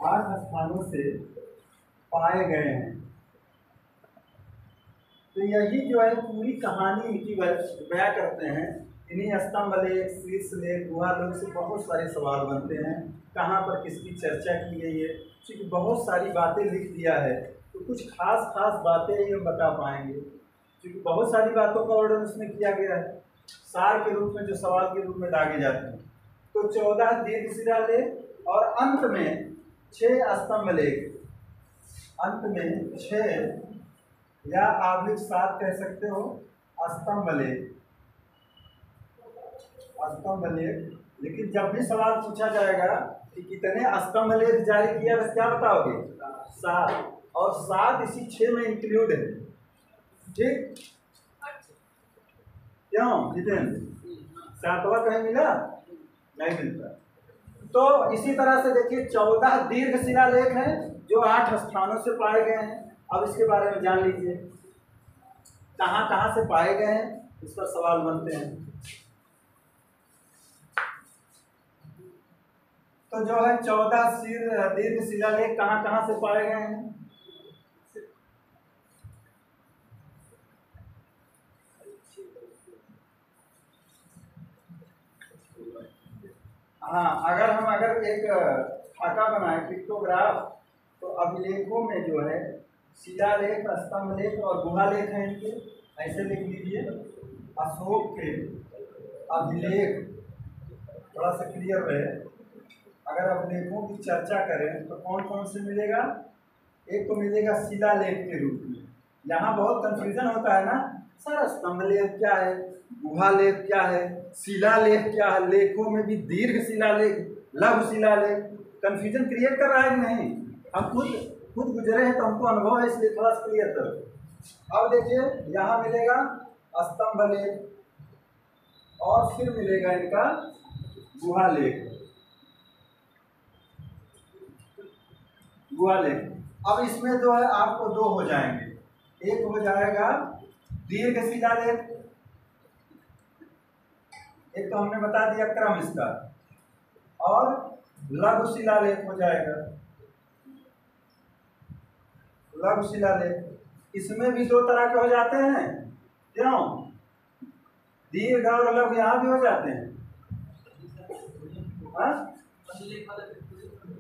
S1: 8 स्थानों से पाए गए हैं। तो यही जो है पूरी कहानी इनकी बयां करते हैं। इन्हीं स्तंभ लेख, शीर्ष लेख, गुहा लेख से बहुत सारे सवाल बनते हैं। कहाँ पर किसकी चर्चा की गई है, क्योंकि बहुत सारी बातें लिख दिया है तो कुछ खास बातें ही हम बता पाएंगे, क्योंकि बहुत सारी बातों का वर्णन उसमें किया गया है सार के रूप में, जो सवाल के रूप में दागे जाते हैं। तो 14 दीर्घ शिलालेख और अंत में 6 स्तंभ लेख, अंत में 6 या आप 7 कह सकते हो स्तंभ लेख। स्तंभ लेख, लेकिन जब भी सवाल पूछा जाएगा कि कितने स्तंभ लेख जारी किया तो क्या बताओगे? 7, और 7 इसी 6 में इंक्लूड है। ठीक, क्यों जितेंद्र? 7वां कहीं मिला? नहीं मिलता। तो इसी तरह से देखिए 14 दीर्घ शिलालेख हैं जो 8 स्थानों से पाए गए हैं। अब इसके बारे में जान लीजिए कहाँ कहाँ से पाए गए हैं, इस पर सवाल बनते हैं। तो जो है 14 दीर्घ शिलालेख कहाँ कहाँ से पाए गए हैं? हाँ, अगर एक खाका बनाए पिक्टोग्राफ, तो अभिलेखों में जो है शिलालेख, स्तंभ लेख और गुहा लेख हैं इनके। ऐसे लिख लीजिए, अशोक के अभिलेख, थोड़ा सा क्लियर रहे। अगर अभिलेखों की चर्चा करें तो कौन कौन से मिलेगा? एक तो मिलेगा शिलालेख के रूप में। यहाँ बहुत कंफ्यूजन होता है ना सर, स्तंभ लेख क्या है, गुहा लेख क्या है, शिलालेख क्या है, लेखों में भी दीर्घ शिलालेख, लघु शिलालेख, कंफ्यूजन क्रिएट कर रहा है कि नहीं? हम खुद गुजरे हैं तो हमको अनुभव है, इसलिए थोड़ा सा क्लियर करो। अब देखिए यहाँ मिलेगा स्तंभ लेख और फिर मिलेगा इनका गुहा लेख। गुहा लेख, अब इसमें जो है आपको 2 हो जाएंगे। एक हो जाएगा दीर्घ शिलालेख, एक तो हमने बता दिया क्रम इसका, और लघु शिलालेख हो जाएगा। लघु शिलालेख, इसमें भी 2 तरह के हो जाते हैं। क्यों? दीर्घ और लघु यहाँ भी हो जाते हैं।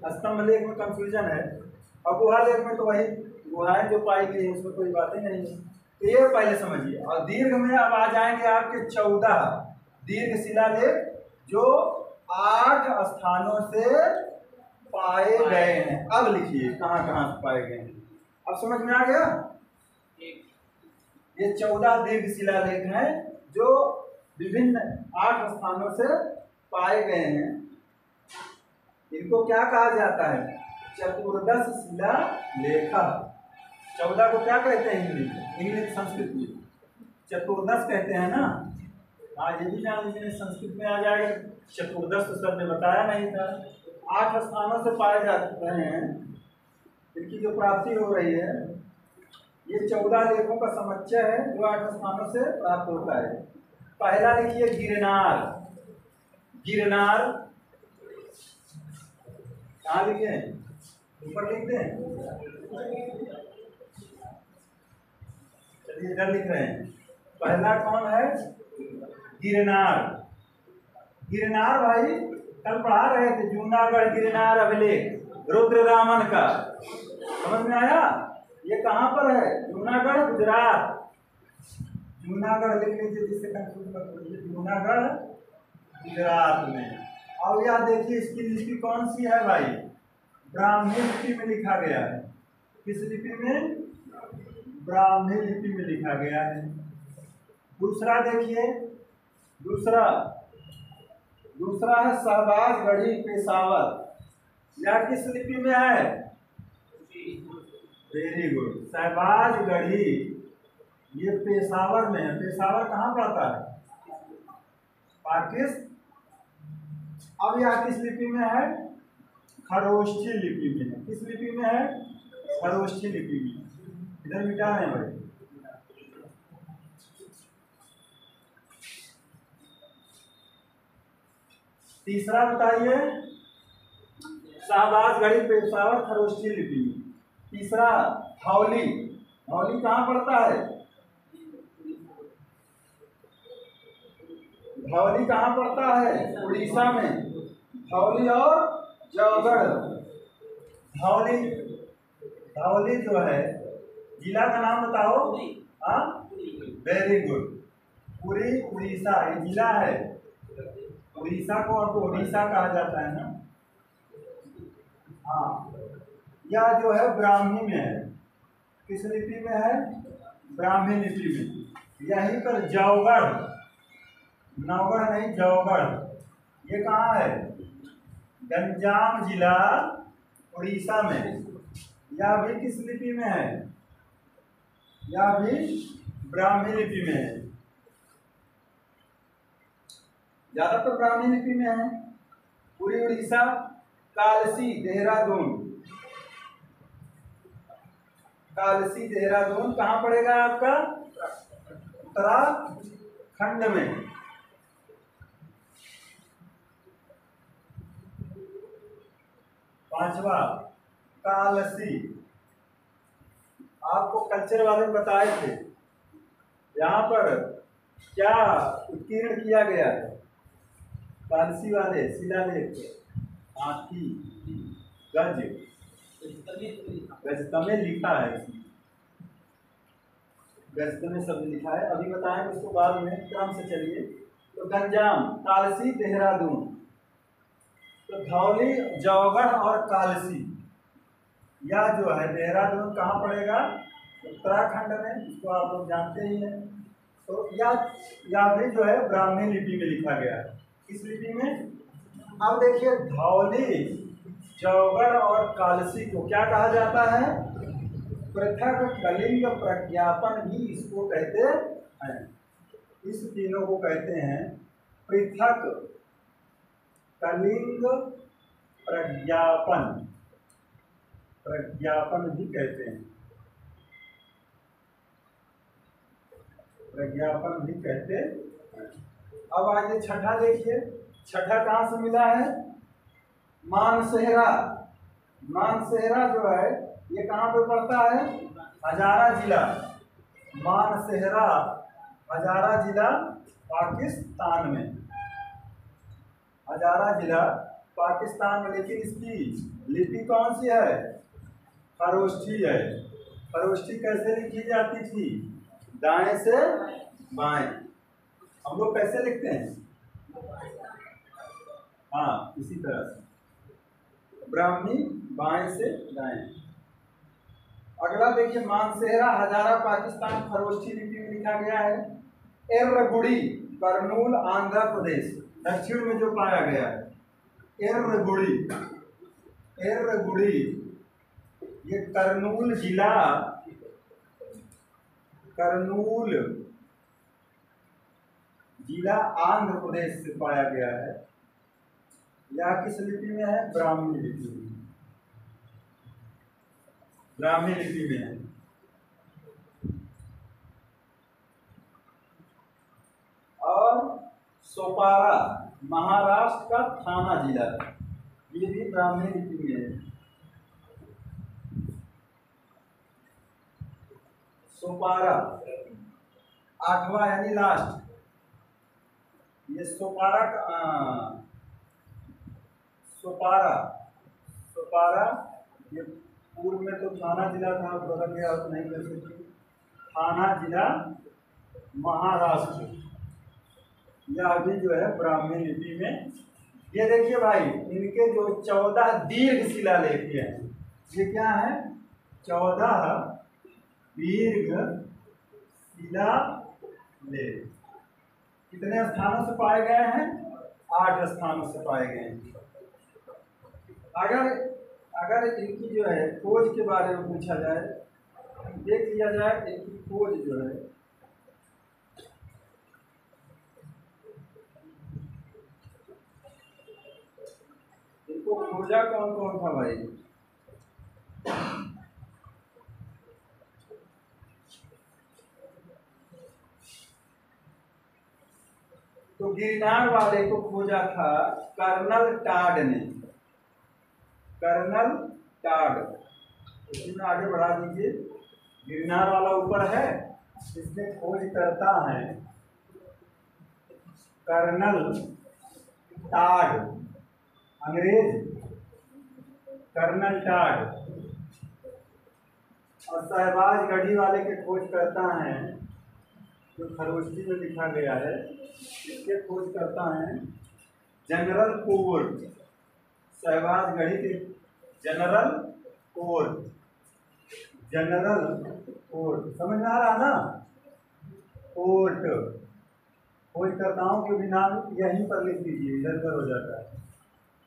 S1: स्तंभ लेख में कंफ्यूजन है, और गुहा लेख में तो वही गुहाएं जो पाई गई उसमें कोई बातें नहीं है। तो ये पहले समझिए। और दीर्घ में अब आ जाएंगे आपके 14 दीर्घ शिलालेख जो 8 स्थानों से पाए गए हैं। अब लिखिए कहाँ कहाँ से पाए गए हैं। अब समझ में आ गया? ये 14 दीर्घ शिलालेख हैं जो विभिन्न 8 स्थानों से पाए गए हैं। इनको क्या कहा जाता है? चतुर्दश शिलालेख। 14 को क्या कहते हैं इंग्लिश संस्कृत में? चतुर्दश कहते हैं ना। हाँ, ये भी जान लीजिए, संस्कृत में आ जाएगा। चतुर्दश तो सर ने बताया नहीं था। 8 स्थानों से पाए जा रहे हैं, इनकी जो प्राप्ति हो रही है, ये 14 लेखों का समुच्चय है जो 8 स्थानों से प्राप्त होता है। पहला लिखिए गिरनार। गिरनार कहाँ लिखे? ऊपर लिख दें, चलिए इधर लिख रहे हैं। पहला कौन है? गिरनार। गिरनार भाई कल पढ़ा रहे थे, जूनागढ़ गिरनार अभिलेख रुद्ररामन का। समझ में आया? ये कहाँ पर है? जूनागढ़, गुजरात। जूनागढ़ लिख लीजिए, जिससे कंफ्यूज मत करिए। जूनागढ़ गुजरात में। अब यह देखिए इसकी लिपि कौन सी है भाई? ब्राह्मी लिपि में लिखा गया है। किस लिपि में? ब्राह्मी लिपि में लिखा गया है। दूसरा देखिए, दूसरा दूसरा है शहबाजगढ़ी पेशावर, यह किस लिपि में है? Very good. शहबाजगढ़ी ये पेशावर में है। पेशावर कहाँ पड़ता है? पाकिस्तान। अब यह किस लिपि में है? खरोष्ठी लिपि में है। किस लिपि में है? खरोष्ठी लिपि में। इधर मिटा रहे हैं भाई। तीसरा बताइए, शहबाजगढ़ी पेशावर खरोष्ठी लिपि में। तीसरा धौली, धौली कहाँ पड़ता है? धौली कहाँ पड़ता है? उड़ीसा में। धौली और जौगढ़। धौली, धौली जो है जिला का नाम बताओ। हाँ, वेरी गुड। पूरी उड़ीसा ये जिला है। उड़ीसा को आपको उड़ीसा कहा जाता है ना। हाँ, यह जो है ब्राह्मी में है। किस लिपि में है? ब्राह्मी लिपि में। यहीं पर जौगढ़, नौगढ़ नहीं जौगढ़, ये कहाँ है? गंजाम जिला उड़ीसा में। यह भी किस लिपि में है? यह भी ब्राह्मी लिपि में है। ज्यादातर ब्राह्मी लिपि में है। पूरी उड़ीसा। कालसी देहरादून, कालसी देहरादून कहाँ पड़ेगा आपका? उत्तराखंड में। पांचवा कालसी, आपको कल्चर वाले बताए थे यहाँ पर क्या उत्कीर्ण किया गया है? कालसी वाले शिलालेख हाथी गज गजतमे लिखा है इसमें। गजतमे सब लिखा है, अभी बताएंगे उसको बाद में, क्रम से चलिए। तो गंजाम, कालसी, देहरादून। तो धौली, जौगढ़ और कालसी, यह जो है देहरादून कहाँ पड़ेगा? उत्तराखंड में। इसको आप लोग जानते ही हैं। तो यह भी जो है ब्राह्मी लिपि में लिखा गया है। किस लिपि में? अब देखिए, धौली, जौगढ़ और कालसी को क्या कहा जाता है? पृथक कलिंग प्रज्ञापन भी इसको कहते हैं। इस तीनों को कहते हैं पृथक कलिंग प्रज्ञापन, प्रज्ञापन भी कहते हैं, प्रज्ञापन भी कहते हैं। अब आइए छठा देखिए। छठा कहाँ से मिला है? मानसेहरा। मानसेहरा जो है ये कहाँ पे पड़ता है? हजारा जिला। मानसेहरा हजारा जिला पाकिस्तान में। हजारा जिला पाकिस्तान में। लेकिन इसकी लिपि कौन सी है? खरोष्ठी है। खरोष्ठी कैसे लिखी जाती थी? दाएं से बाएं। हम लोग कैसे लिखते हैं? हाँ, इसी तरह से ब्राह्मी बाएं से दाएं। अगला देखिए, मानसेहरा हजारा पाकिस्तान खरोष्ठी लिपि में लिखा गया है। एर्रगुड़ी कर्नूल आंध्र प्रदेश दक्षिण में जो पाया गया है। एर्रगुड़ी, एर्रगुड़ी ये कर्नूल जिला, कर्नूल जिला आंध्र प्रदेश से पाया गया है। यह किस लिपि में है? ब्राह्मी लिपि में। ब्राह्मी लिपि में है। और सोपारा महाराष्ट्र का थाना जिला, ये भी ब्राह्मी लिपि में है। सोपारा आठवां यानी लास्ट। ये सोपारा का सोपारा, सोपारा ये पूर्व में तो थाना जिला था, बदल गया तो नहीं कर सकते। थाना जिला महाराष्ट्र, यह भी जो है ब्राह्मी लिपि में। ये देखिए भाई, इनके जो 14 दीर्घ शिलालेख हैं, ये क्या है? 14 दीर्घ शिलालेख कितने स्थानों से पाए गए हैं? 8 स्थानों से पाए गए हैं। अगर अगर इनकी जो है खोज के बारे में पूछा जाए, देख लिया जाए इनकी खोज जो है, इनको खोजा कौन कौन था भाई? तो गिरनार वाले को खोजा था कर्नल टाड ने, कर्नल टाड। इसमें आगे बढ़ा दीजिए, गिरनार वाला ऊपर है, इसमें खोज करता है कर्नल टाड, अंग्रेज कर्नल टाड। और शहबाज गढ़ी वाले के खोज करता है, जो खरोष्टी में लिखा गया है, इसके खोज करता है जनरल कोर्ट। शहबाज गढ़ी के जनरल कोर्ट, जनरल कोर्ट समझ में आ रहा ना? कोर्ट। खोजकर्ताओं के भी नाम यहीं पर लिख दीजिए, इधर उधर हो जाता है।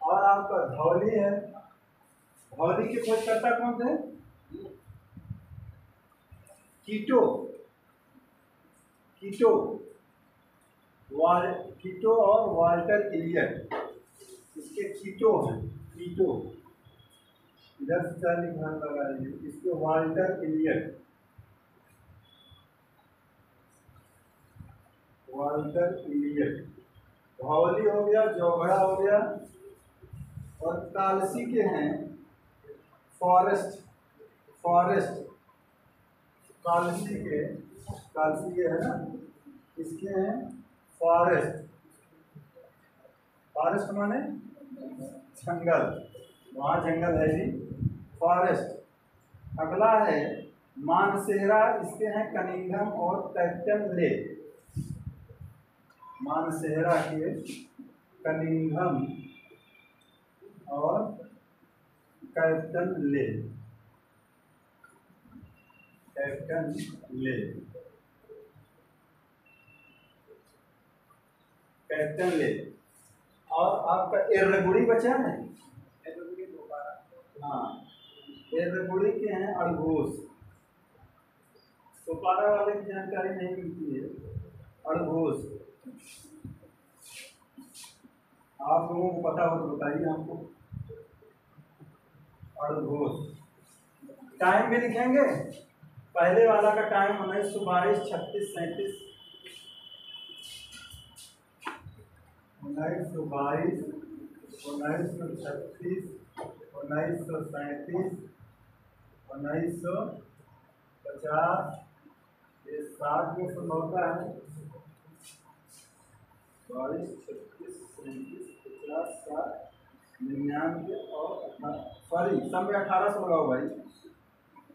S1: और आपका धौली है, धौली के खोजकर्ता कौन थे? कीटो, कीटो, कीटो और वाल्टर इलियट, इसके कीटो हैं, कीटो। इधर से क्या लिखा लगा लीजिए, इसके Walter Elliot, Walter Elliot. Dhauli हो गया, जोगड़ा हो गया, और कालसी के हैं फॉरेस्ट, फॉरेस्ट कालसी के, कालसी के है ना, इसके हैं फॉरेस्ट। फॉरेस्ट माने जंगल, वहाँ जंगल है जी, फॉरेस्ट। अगला है मानसेरा, इसके हैं कनिंघम और कैप्टन ले, मानसेरा के कनिंघम और कैप्टन ले, कैप्टन ले, कैप्टन ले। और आपका एर्रगुड़ी बचा है, हाँ, एर्रगुड़ी के हैं अड़घोष। सोपारा वाले की जानकारी नहीं मिलती है, अड़घोष। आप लोगों को पता हो तो बताइए हमको। अड़घोष टाइम भी लिखेंगे, पहले वाला का टाइम 1922, 36, 37, 1922, 1936, 1937, 1950, ये 7 में संभवता है, 22, 36, 37, 50, 60, 99 और सॉरी सब में 1800 लगाओ भाई,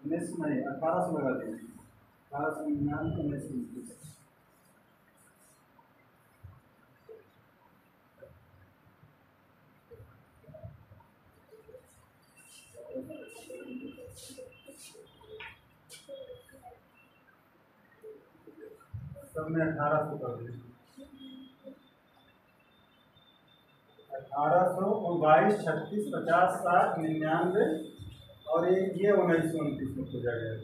S1: 19 नहीं 1800 लगा दीजिए, 1899, 1929। सब में 1800 कर दीजिए, 1822, 36, 50, 60, 99 और ये 1929 में खोजा गया।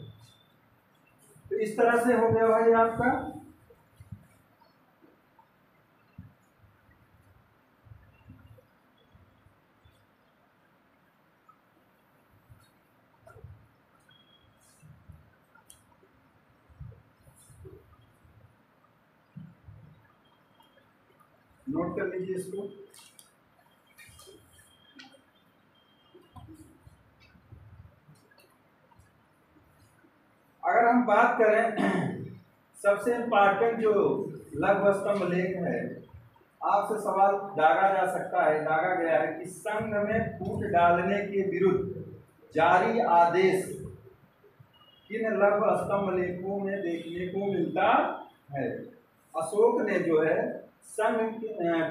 S1: तो इस तरह से हो गया भाई आपका नोट कर लीजिए इसको। अगर हम बात करें सबसे इम्पोर्टेंट जो लघु स्तंभ लेख है, आपसे सवाल दागा जा सकता है, दागा गया है कि संघ में फूट डालने के विरुद्ध जारी आदेश किन लघु स्तंभ लेखों में देखने को मिलता है? अशोक ने जो है संघ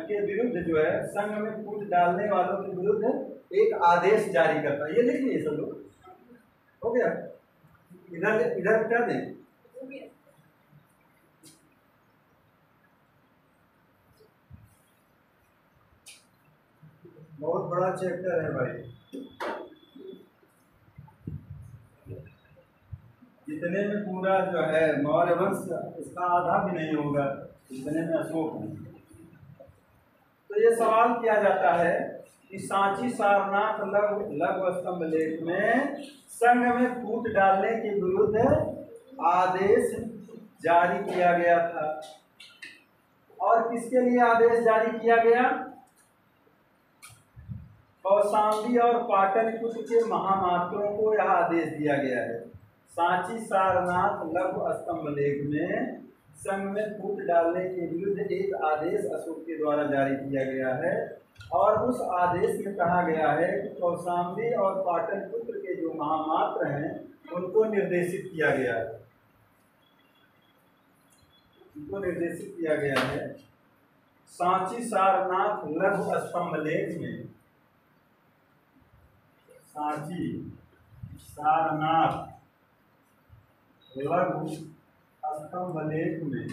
S1: के विरुद्ध जो है संघ में फूट डालने वालों के विरुद्ध एक आदेश जारी करता है। ये लिख लीजिए सब लोग, हो गया? इधर इधर क्या दें? बहुत बड़ा चैप्टर है भाई, जितने में पूरा जो है मौर्य वंश इसका आधा भी नहीं होगा, जितने में अशोक है। तो ये सवाल किया जाता है कि सांची सारनाथ लघु स्तंभ लेख में संघ में फूट डालने के विरुद्ध आदेश जारी किया गया था, और किसके लिए आदेश जारी किया गया? कौशाम्बी और पाटलिपुत्र के महामात्रों को यह आदेश दिया गया है। सांची सारनाथ लघु स्तंभ लेख में संघ में फूट डालने के विरुद्ध एक आदेश अशोक के द्वारा जारी किया गया है, और उस आदेश में कहा गया है कि कौशाम्बी और पाटलिपुत्र के जो महामात्र हैं उनको निर्देशित किया गया है, उनको निर्देशित किया गया है। सांची सारनाथ लघु स्तंभ लेख में, सांची सारनाथ लघु स्तंभ लेख में,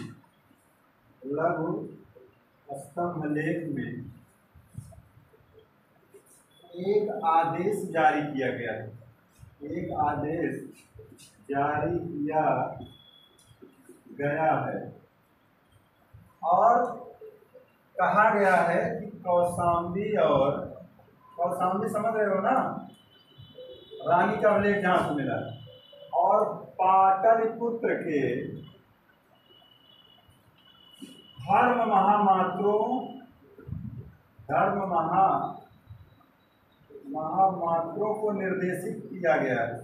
S1: लघु स्तंभ लेख में एक आदेश जारी किया गया है, एक आदेश जारी किया गया है, और कहा गया है कि कौशाम्बी और, कौशाम्बी समझ रहे हो ना, रानी का उल्लेख जहाँ से मिला, और पाटलिपुत्र के धर्म महामात्रों को निर्देशित किया गया है।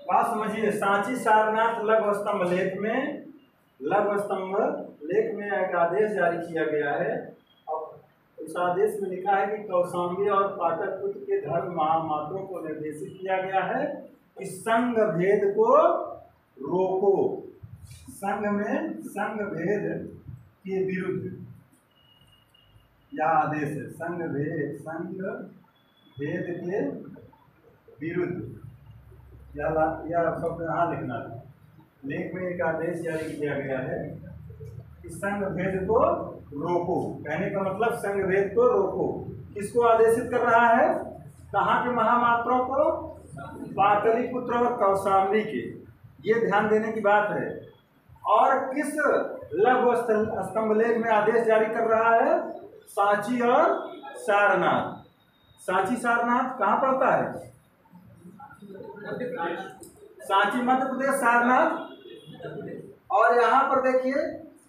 S1: बात समझिए, सांची सारनाथ लघु स्तंभ लेख में, लघु स्तंभ लेख में एक आदेश जारी किया गया है, और उस आदेश में लिखा है कि कौशाम्बी और पाटलिपुत्र के धर्म महामात्रों को निर्देशित किया गया है कि संघ भेद को रोको, संघ में संघ भेद के विरुद्ध यह आदेश है, संघ भेद के विरुद्ध, यह शब्द यहाँ लिखना था। लेख में एक आदेश जारी किया गया है कि संघ भेद को रोको, कहने का मतलब संघ भेद को रोको। किसको आदेशित कर रहा है? कहाँ के महामात्रों को? पाटलिपुत्र और कौशाम्बी के, ये ध्यान देने की बात है। और किस लघु स्तंभ लेख में आदेश जारी कर रहा है? सांची और सारनाथ। सांची सारनाथ कहाँ पड़ता है? सांची मध्य प्रदेश, सारनाथ, और यहाँ पर देखिए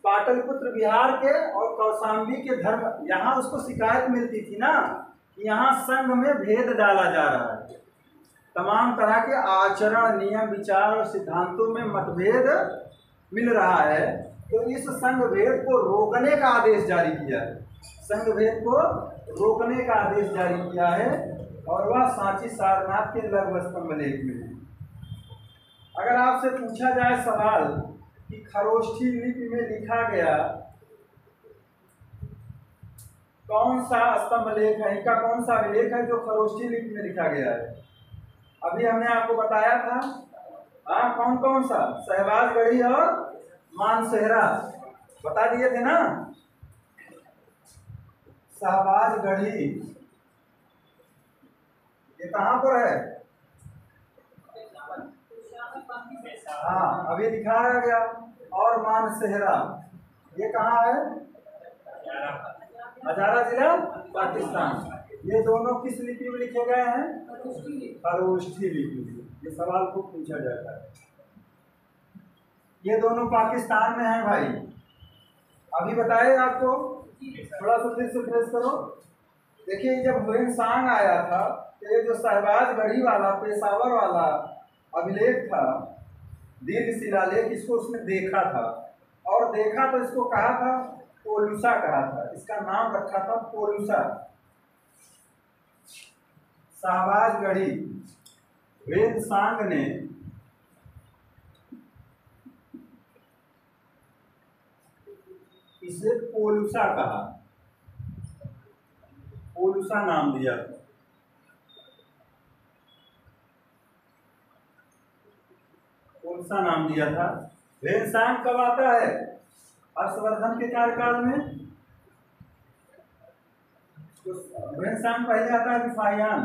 S1: पाटलिपुत्र बिहार के, और कौशाम्बी के धर्म, यहाँ उसको शिकायत मिलती थी ना कि यहाँ संघ में भेद डाला जा रहा है, तमाम तरह के आचरण, नियम, विचार और सिद्धांतों में मतभेद मिल रहा है। तो इस संघ भेद को रोकने का आदेश जारी किया है, संघ भेद को रोकने का आदेश जारी किया है, और वह सांची सारनाथ के लघु स्तंभ लेख में है। अगर आपसे पूछा जाए सवाल कि खरोष्ठी लिपि में लिखा गया कौन सा स्तंभ लेख है, इनका कौन सा लेख है जो खरोष्ठी लिपि में लिखा गया है? अभी हमने आपको बताया था, हाँ, कौन कौन सा? शहबाजगढ़ी और मानसेहरा, बता दिए थे ना। शहबाजगढ़ी ये कहाँ पर है? हाँ, अभी दिखाया गया। और मानसेहरा ये कहाँ है? हजारा जिला, पाकिस्तान। ये दोनों किस लिपि में लिखे गए हैं? खरोष्ठी लिपि में। ये सवाल को पूछा जाता है। ये दोनों पाकिस्तान में हैं भाई, अभी बताए आपको, थोड़ा सा फिर से फ्रेश करो। देखिए जब ह्वेनसांग आया था तो ये जो शहबाजगढ़ी वाला, पेशावर वाला अभिलेख था, दीर्घ शिलालेख, इसको उसने देखा था, और देखा तो इसको कहा था पोलूसा, कहा था, इसका नाम रखा था पोलूसा। शहबाजगढ़ी ह्वेनसांग ने इसे पोलूसा कहा, पोलूसा नाम दिया था। पोलूसा नाम दिया था। ह्वेनसांग कब आता है? हर्षवर्धन के कार्यकाल में ह्वेनसांग पहले आता है कि फाहियान?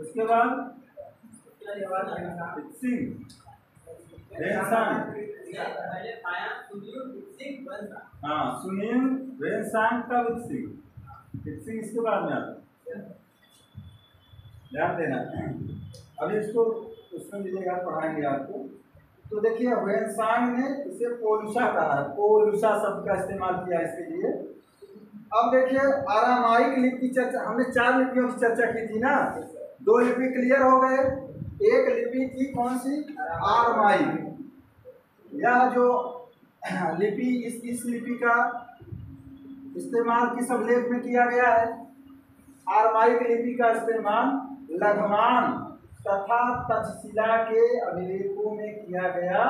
S1: उसके बाद सिंह ह्वेनसांग। हाँ, सुनील ह्वेनसांग का सिंह इसके बाद में आता है। ध्यान देना, अभी इसको उसमें मिलेगा, पढ़ाएंगे आपको। तो देखिए ह्वेनसांग ने इसे पोलुषा कहा है, पोलुषा शब्द का इस्तेमाल किया इसके लिए। अब देखिए आरामाइक लिपि की चर्चा, हमने 4 लिपियों की चर्चा की थी ना। 2 लिपि क्लियर हो गए। एक लिपि थी कौन सी? आरामाइक। यह जो लिपि, इस लिपि का इस्तेमाल किस अभिलेख में किया गया है? आरामाइक लिपि का इस्तेमाल लघुमान तथा तक्षशिला के अभिलेखों में किया गया।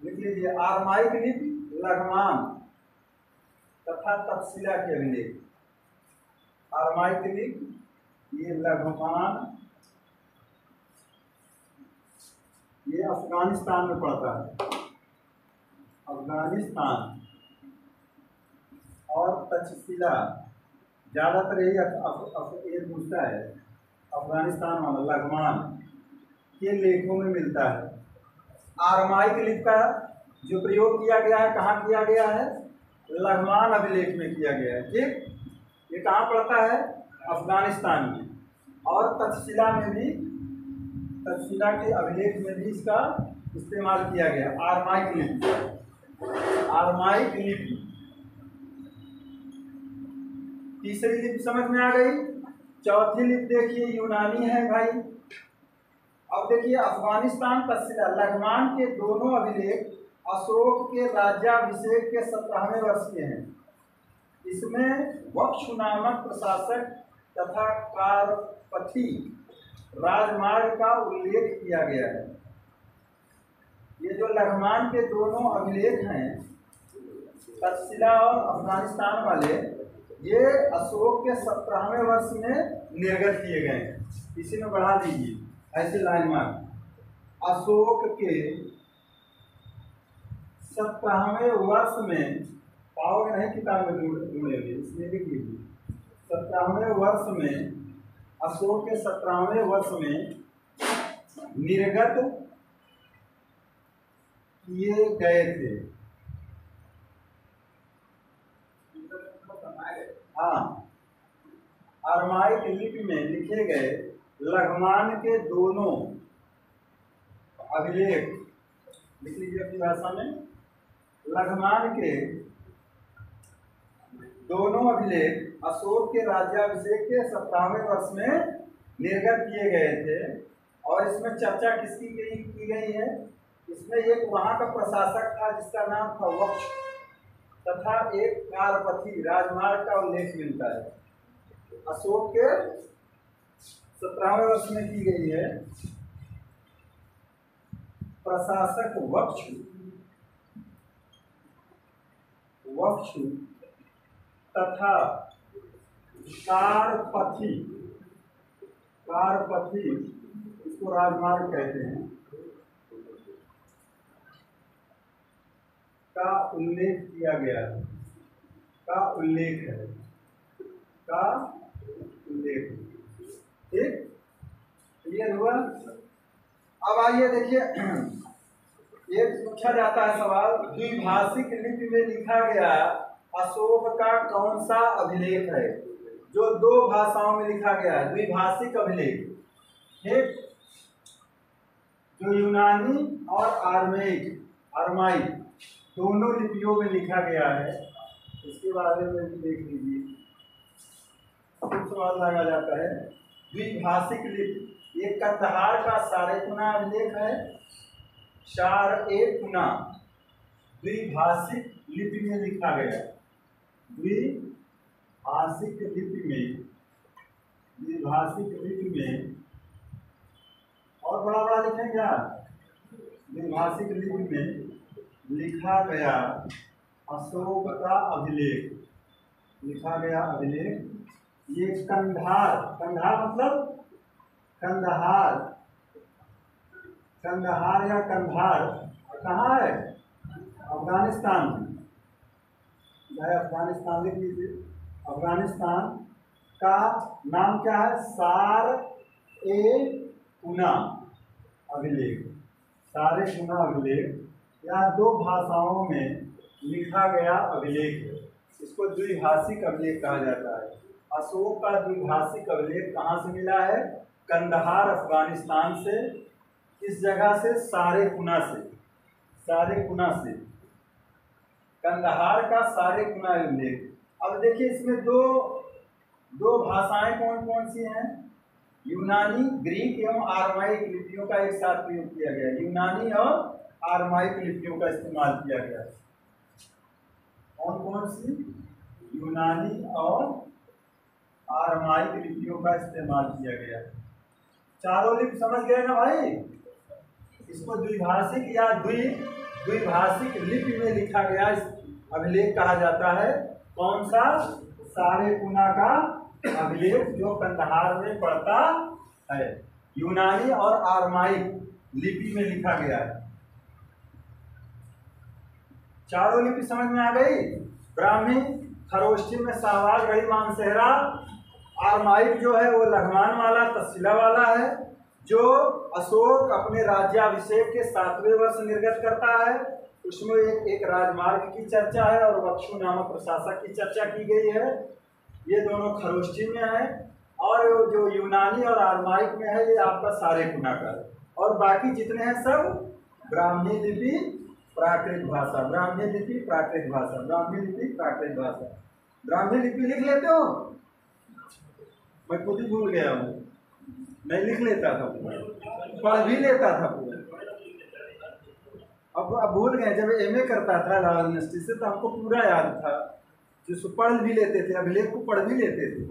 S1: लिख लीजिए, आरामाइक लिपि, लघुमान तथा तक्षशिला के अभिलेख। आरामाइक लिपि, ये लघुमान, ये अफगानिस्तान में पड़ता है, अफगानिस्तान। और तक्षशिला ज़्यादातर यही ये पूछता है, अफगानिस्तान वाला लघुमान के लेखों में मिलता है। आरामाइक लिपि का जो प्रयोग किया गया है, कहाँ किया गया है? लघुमान अभिलेख में किया गया है। ठीक, ये कहाँ पड़ता है? अफगानिस्तान में। और तक्षशिला में भी, तक्षशिला के अभिलेख में भी इसका इस्तेमाल किया गया, आरामाइक लिपि। आरामाइक लिपि। तीसरी लिपि समझ में आ गई। चौथी लिपि देखिए यूनानी है भाई। अब देखिए अफगानिस्तान तक्षशिला लघुमान के दोनों अभिलेख अशोक के राज्याभिषेक के 17वें वर्ष के हैं। इसमें वक्षु नामक प्रशासक तथा कारपथी राजमार्ग का उल्लेख किया गया है। ये जो लघुमान के दोनों अभिलेख हैं, तक्षशिला और अफगानिस्तान वाले, ये अशोक के 17वें वर्ष में निर्गत किए गए हैं। इसी में बढ़ा दीजिए, ऐसे लाइन मार्क। अशोक के 17वें वर्ष में, पाओगे नहीं किताब में ढूंढे हुए, इसमें लिख लीजिए 17वें वर्ष में, अशोक के 17वें वर्ष में निर्गत किए गए थे। हाँ, आरामाइक लिपि में लिखे गए लघुमान के दोनों अभिलेख, लिख लीजिए अपनी भाषा में, लघुमान के दोनों अभिलेख अशोक के राज्याभिषेक के 17वें वर्ष में निर्गत किए गए थे। और इसमें चर्चा किसकी की गई है? इसमें एक वहाँ का प्रशासक था जिसका नाम था वक्ष, तथा एक कारपथी राजमार्ग का उल्लेख मिलता है। अशोक के 17वें वर्ष में की गई है। प्रशासक वक्षु तथा कारपथी, इसको राजमार्ग कहते हैं, का उल्लेख किया गया है। का उल्लेख है, का उल्लेख। ठीक, क्लियर हुआ। अब आइए देखिए, एक पूछा जाता है सवाल, द्विभाषिक लिपि में लिखा गया अशोक का कौन सा अभिलेख है जो 2 भाषाओं में लिखा गया है? द्विभाषिक अभिलेख। ठीक, जो यूनानी और आरामाइक दोनों लिपियों में लिखा गया है, इसके बारे में भी देख लीजिए। कुछ सवाल लगा जाता है। द्विभाषिक लिपि, ये कंदहार का सारेकुना अभिलेख है, शार-ए-कुना द्विभाषिक लिपि में लिखा गया। द्विभाषिक लिपि में और बड़ा लिखें क्या? द्विभाषिक लिपि में लिखा गया अशोक का अभिलेख, लिखा गया अभिलेख। ये कंधार मतलब कंदहार कंदहार या कंधार कहाँ है? अफगानिस्तान में। चाहे अफगानिस्तान लिख लीजिए। अफगानिस्तान का नाम क्या है? सार-ए-कुना अभिलेख। सार-ए-कुना अभिलेख या दो भाषाओं में लिखा गया अभिलेख है। इसको द्विभाषिक अभिलेख कहा जाता है। अशोक का द्विभाषिक अभिलेख कहाँ से मिला है? कंदहार अफगानिस्तान से। किस जगह से? सार-ए-कुना से। सार-ए-कुना से कंदहार का सार-ए-कुना अभिलेख। अब देखिए इसमें दो भाषाएं कौन कौन सी हैं? यूनानी, ग्रीक एवं आरमाइक लिपियों का एक साथ प्रयोग किया गया। यूनानी और आरमाइक लिपियों का इस्तेमाल किया गया। कौन कौन सी? यूनानी और आरमाइक लिपियों का इस्तेमाल किया गया। चारों लिपि समझ गए ना भाई? इसको द्विभाषिक या द्विभाषिक लिपि में लिखा गया अभिलेख कहा जाता है। कौन सा? सार-ए-कुना का अभिलेख, जो कंदहार में पड़ता है। यूनानी और आरमाइक लिपि में लिखा गया है। चारों लिपि समझ में आ गई? ब्राह्मी, खरोष्ठी में शाहबाज, गढ़ी, मानसेहरा। आरमाइक जो है वो लघमान वाला, तस्सीला वाला है, जो अशोक अपने राज्याभिषेक के 7वें वर्ष निर्गत करता है। उसमें एक राजमार्ग की चर्चा है और वक्षु नामक प्रशासक की चर्चा की गई है। ये दोनों खरोष्ठी में है। और जो यूनानी और आरमाइक में है ये आपका सार-ए-कुना का है। और बाकी जितने हैं सब ब्राह्मी लिपि, प्राकृत भाषा। ब्राह्मी लिपि, प्राकृत भाषा। ब्राह्मी लिपि, प्राकृत भाषा। ब्राह्मी लिपि लिख लेते हो? मैं खुद ही भूल गया हूँ। नहीं लिख लेता था, पढ़ भी लेता था पूरा। अब भूल गए। जब एमए करता था इलाहाबाद यूनिवर्सिटी से तो हमको पूरा याद था, जिसको पढ़ भी लेते थे, अभिलेख को पढ़ भी लेते थे,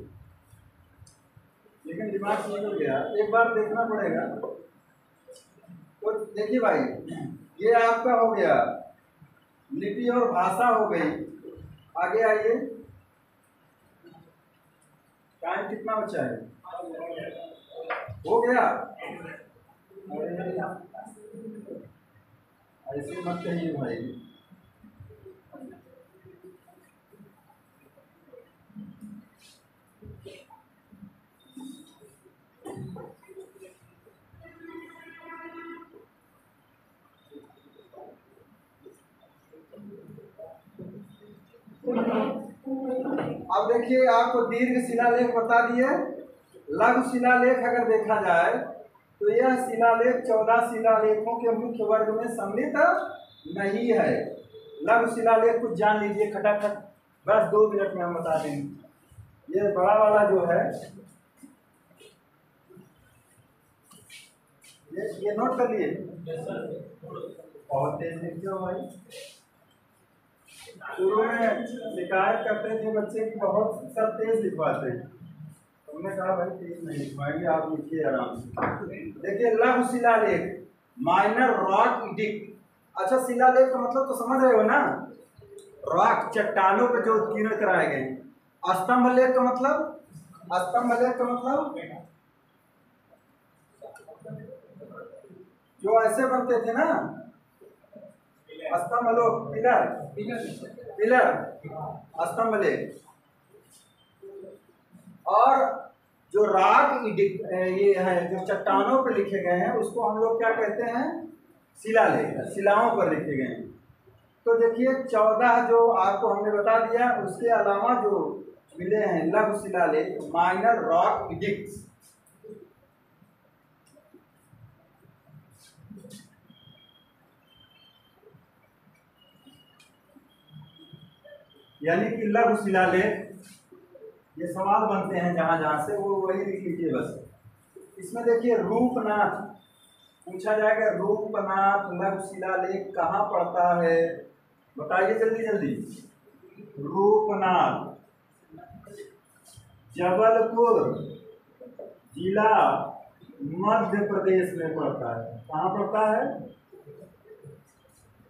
S1: लेकिन दिमाग से निकल गया। एक बार देखना पड़ेगा। तो देखिए भाई, ये आपका हो गया लिपि और भाषा हो गई। आगे आइए। टाइम कितना बचा है? हो गया? ऐसे मत कहिए भाई। अब देखिए, आपको दीर्घ शिलालेख बता दिए। लघु शिलालेख अगर देखा जाए तो यह शिलालेख 14 शिलालेखों के मुख्य वर्ग में सम्मिलित नहीं है। लघु शिलालेख कुछ जान लीजिए खटाखट, बस 2 मिनट में हम बता देंगे। ये बड़ा वाला जो है, ये नोट कर लिए। बहुत तेज लिखते हो भाई। शुरू में शिकायत करते थे बच्चे की बहुत सब तेज लिखवाते हैं। हमने कहा भाई तेज नहीं लिखवाएंगे, आप लिखिए आराम से। देखिए लघु शिलालेख, माइनर रॉक इडिक्ट। अच्छा, शिलालेख का मतलब तो समझ रहे हो ना? रॉक, चट्टानों पर जो उत्कीर्ण कराए गए। स्तंभ लेख का मतलब, स्तंभ लेख का मतलब जो ऐसे बनते थे ना, स्तंभ लोग, पिलर, स्तंभ लेख। और जो रॉक इडिक्ट ये है, जो चट्टानों पर लिखे गए हैं, उसको हम लोग क्या कहते हैं? शिलालेख, शिलाओं पर लिखे गए हैं। तो देखिए 14 जो आपको हमने बता दिया, उसके अलावा जो मिले हैं लघु शिलालेख, माइनर रॉक इडिक्ट्स। यानी कि लघु शिलालेख, ये सवाल बनते हैं जहां जहां से, वो वही लिख लीजिए बस। इसमें देखिए रूपनाथ पूछा जाएगा। रूपनाथ लघु शिलालेख कहाँ पड़ता है? बताइए जल्दी जल्दी। रूपनाथ जबलपुर जिला मध्य प्रदेश में पड़ता है। कहाँ पड़ता है?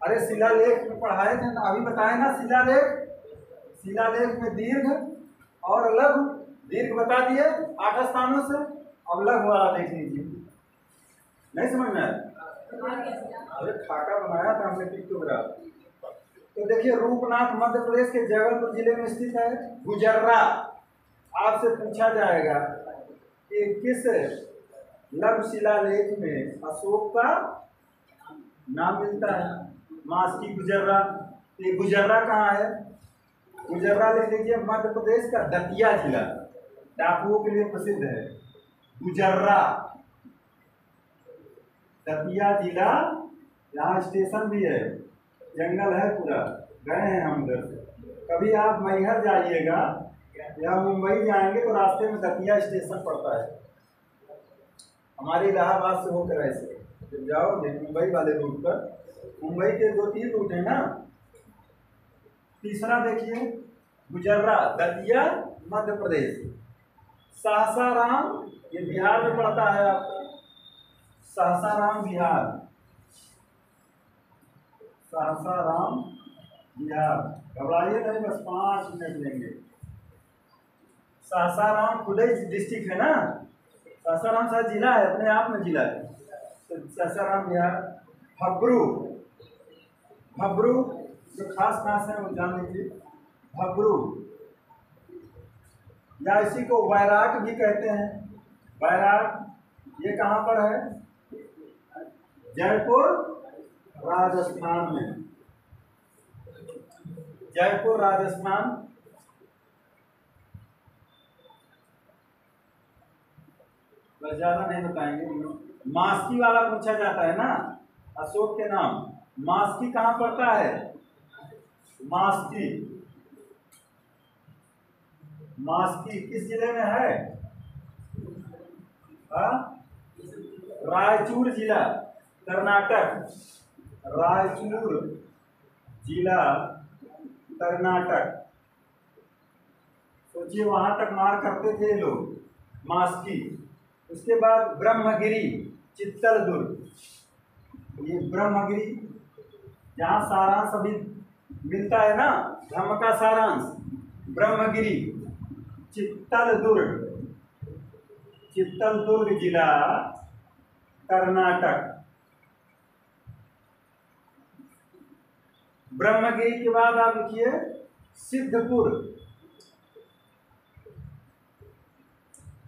S1: अरे शिलालेख में पढ़ाए थे, अभी बताए ना। शिलालेख में दीर्घ और लघु। दीर्घ बता दिए 8 स्थानों से। अब लघु वाला देख लीजिए। नहीं समझ में आया? अरे खाका बनाया था हमने पिक्टोग्राफ। तो देखिए रूपनाथ मध्य प्रदेश के जबलपुर जिले में स्थित है। गुजर्रा, आपसे पूछा जाएगा कि किस लघु शिलालेख में अशोक का नाम मिलता है। मास्की गुजर्रा। ये गुजर्रा कहाँ है? गुजर्रा लिख लीजिए, मध्य प्रदेश का दतिया जिला, डाकुओं के लिए प्रसिद्ध है गुजर्रा, दतिया जिला। यहाँ स्टेशन भी है, जंगल है पूरा, गए हैं हम उधर से। कभी आप मैहर जाइएगा या मुंबई जाएंगे तो रास्ते में दतिया स्टेशन पड़ता है। हमारे इलाहाबाद से होकर ऐसे जब जाओगे मुंबई वाले रूट पर, मुंबई के 2-3 रूट है ना, तीसरा देखिए गुजर्रा, दतिया, मध्य प्रदेश। सासाराम, ये बिहार में पड़ता है आपको, सासाराम बिहार, सासाराम बिहार। घबराइए नहीं, बस 5 मिनट लेंगे। सासाराम खुद ही डिस्ट्रिक्ट है ना, सासाराम शायद जिला है, अपने आप में जिला है। तो सासाराम बिहार। भब्रू, भब्रू जो खास खास है वो जान लीजिए। भब्रू या इसी को वैराट भी कहते हैं। वैराट ये कहाँ पर है? जयपुर राजस्थान में, जयपुर राजस्थान। बस ज्यादा नहीं बताएंगे। मास्की वाला पूछा जाता है ना, अशोक के नाम। मास्की कहाँ पड़ता है? मास्की, मास्की किस जिले में है? रायचूर जिला, कर्नाटक। रायचूर जिला, कर्नाटक। सोचिए वहां तक मार करते थे लोग, मास्की। उसके बाद ब्रह्मगिरी, चित्तलदुर्ग। ये ब्रह्मगिरी जहाँ सारांश अभी मिलता है ना, धर्म का सारांश, ब्रह्मगिरी, चित्तलदुर्ग, चित्तलदुर्ग जिला, कर्नाटक। ब्रह्मगिरी के बाद आप लिखिए सिद्धपुर,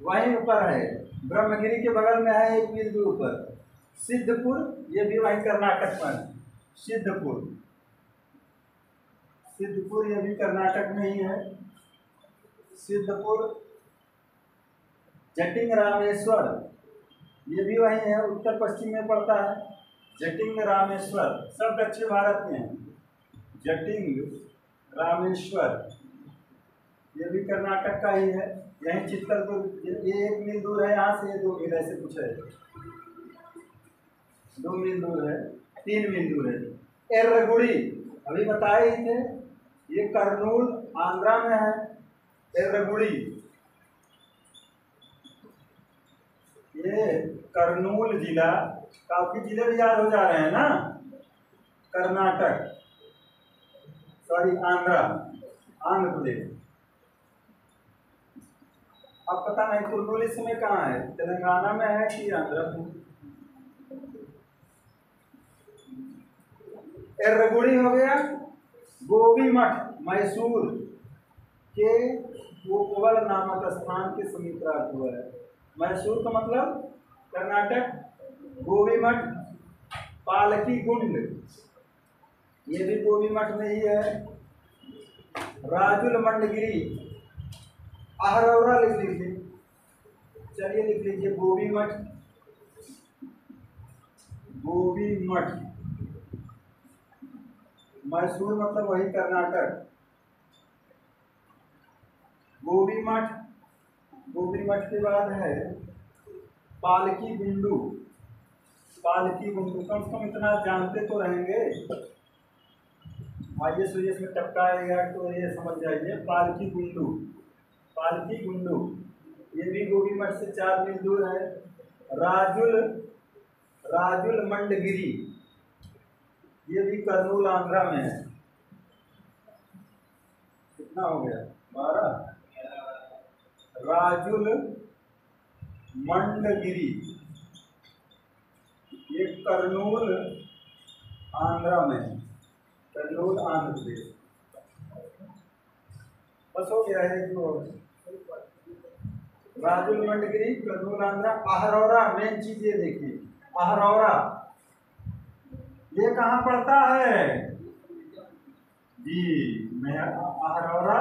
S1: वहीं ऊपर है, ब्रह्मगिरी के बगल में है 1 मील दूर पर सिद्धपुर। ये भी वहीं कर्नाटक में। सिद्धपुर, सिद्धपुर ये भी कर्नाटक में ही है। सिद्धपुर। जटिंग रामेश्वर, ये भी वहीं है, उत्तर पश्चिम में पड़ता है। जटिंग रामेश्वर सब दक्षिण भारत में है। जटिंग रामेश्वर ये भी कर्नाटक का ही है। यहीं चित्तलदुर्ग, ये 1 मील दूर है यहाँ से, ये 2 मील ऐसे कुछ है, 2 मील दूर है, 3 मील दूर है। एर्रगुड़ी अभी बताए ही थे, ये कर्नूल आंध्रा में है। एर्रगुड़ी ये कर्नूल जिला, काफी जिले भी याद हो जा रहे हैं ना, कर्नाटक, सॉरी आंध्रा, आंध्र प्रदेश। अब पता नहीं कुर्नूल इस समय कहाँ है, तेलंगाना में है कि आंध्र में? एर्रगुड़ी हो गया। गोभी मठ मैसूर के कोपवल नामक स्थान के समीप प्राप्त हुआ है। मैसूर का मतलब कर्नाटक। गोभी मठ, पालकी गुंड ये भी गोभी मठ में ही है। राजुल मंडगिरी, आहरौरा लिख लीजिए, चलिए लिख लीजिए गोभी मठ, गोभी मठ। मैसूर मतलब वही कर्नाटक। गोभी मठ, गोभी मठ के बाद है पालकी गुंडू। पालकी गुंडू कम से कम इतना जानते तो रहेंगे, आइए सूर्य में टपकाएगा तो ये समझ जाइए। पालकी गुंडू, पालकी गुंडू ये भी गोभी मठ से 4 मील दूर है। राजुल, राजुल मंडगिरी ये भी कर्नूल आंध्रा में है। कितना हो गया? 12। राजुल मंडगिरी ये कर्नूल आंध्रा में है, कर्नूल आंध्र प्रदेश। बस हो गया है जो राजुल मंडगिरी, कर्नूल आंध्रा। अहरौरा, मेन चीज ये देखिए, अहरौरा ये कहाँ पड़ता है जी? मैं अहरौरा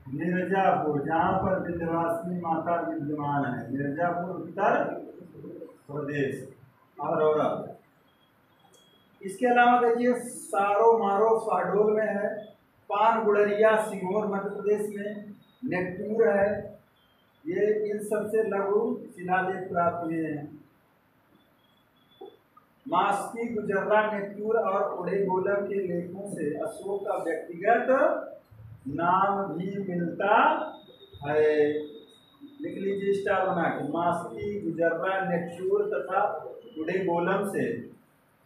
S1: मिर्जापुर, जहाँ पर विंध्यवासिनी माता विद्यमान है, मिर्जापुर उत्तर प्रदेश, अहरौरा। इसके अलावा देखिए सारो मारो शहडोल में है, पान गुड़रिया सिंगोर मध्य प्रदेश में, नेकटूर है। ये इन सबसे लघु शिलालेख प्राप्त हुए हैं। मास्की, गुजर्रा, नेकटूर और उड़ेगोलम के लेखों से अशोक का व्यक्तिगत नाम भी मिलता है। लिख लीजिए स्टार बना के, मास्की, गुजर्रा, नेकटूर तथा उड़ेगोलम से,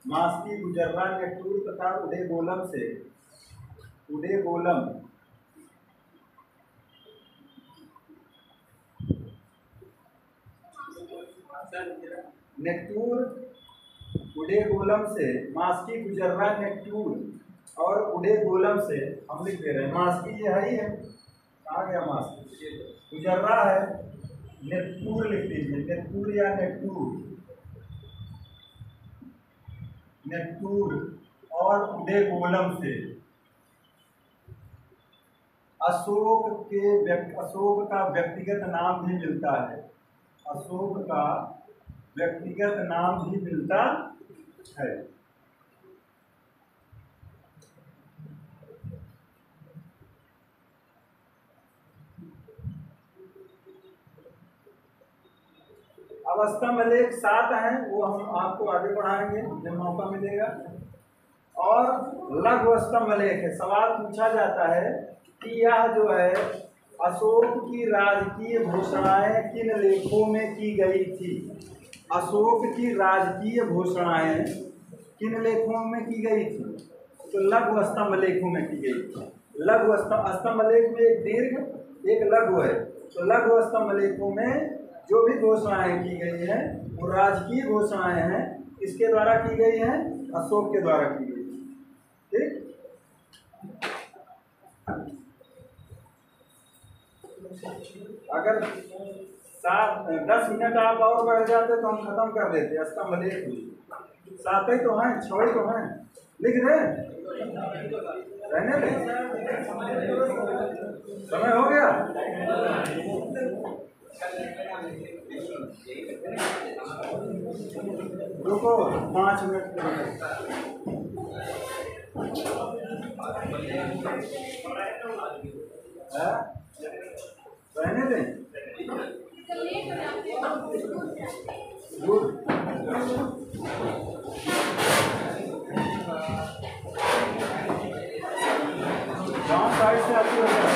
S1: मास्की, गुजर्रा, नेकटूर तथा उड़ेगोलम से, उड़ेगोलम नेकटूर, उड़ेगोलम से, मास्की, गुजर्रा, नेकटूर और उड़ेगोलम से हम लिख दे रहे हैं। मास्की ये है ही है, कहा गया मास्की, गुजर्रा है, नेकटूर लिख दीजिए, नेकटूर या नेकटूर, नेकटूर और उड़ेगोलम से अशोक का व्यक्तिगत नाम भी मिलता है। अशोक का व्यक्तिगत नाम भी मिलता है। अब स्तंभ लेख 7 हैं, वो हम आपको आगे बढ़ाएंगे जब मौका मिलेगा। और लघु स्तंभ लेख है। सवाल पूछा जाता है कि यह जो है अशोक की राजकीय घोषणाएं किन लेखों में की गई थी? अशोक की राजकीय घोषणाएं किन लेखों में की गई थी? तो लघु स्तंभ लेखों में की गई थी। लघु स्तंभ लेख में एक दीर्घ एक लघु है, तो लघु स्तंभ लेखों में जो भी घोषणाएं की गई हैं वो राजकीय घोषणाएं हैं। किसके द्वारा की गई हैं? अशोक के द्वारा की गई। ठीक, अगर 10 मिनट आप और बढ़ जाते तो हम खत्म कर देते। स्तंभ लेख 7 ही तो हैं, 6 ही तो हैं, लिख रहे रहने दे, समय हो गया। रुको 5 मिनट रहने दें। गुड, गाँव साइड से आती है।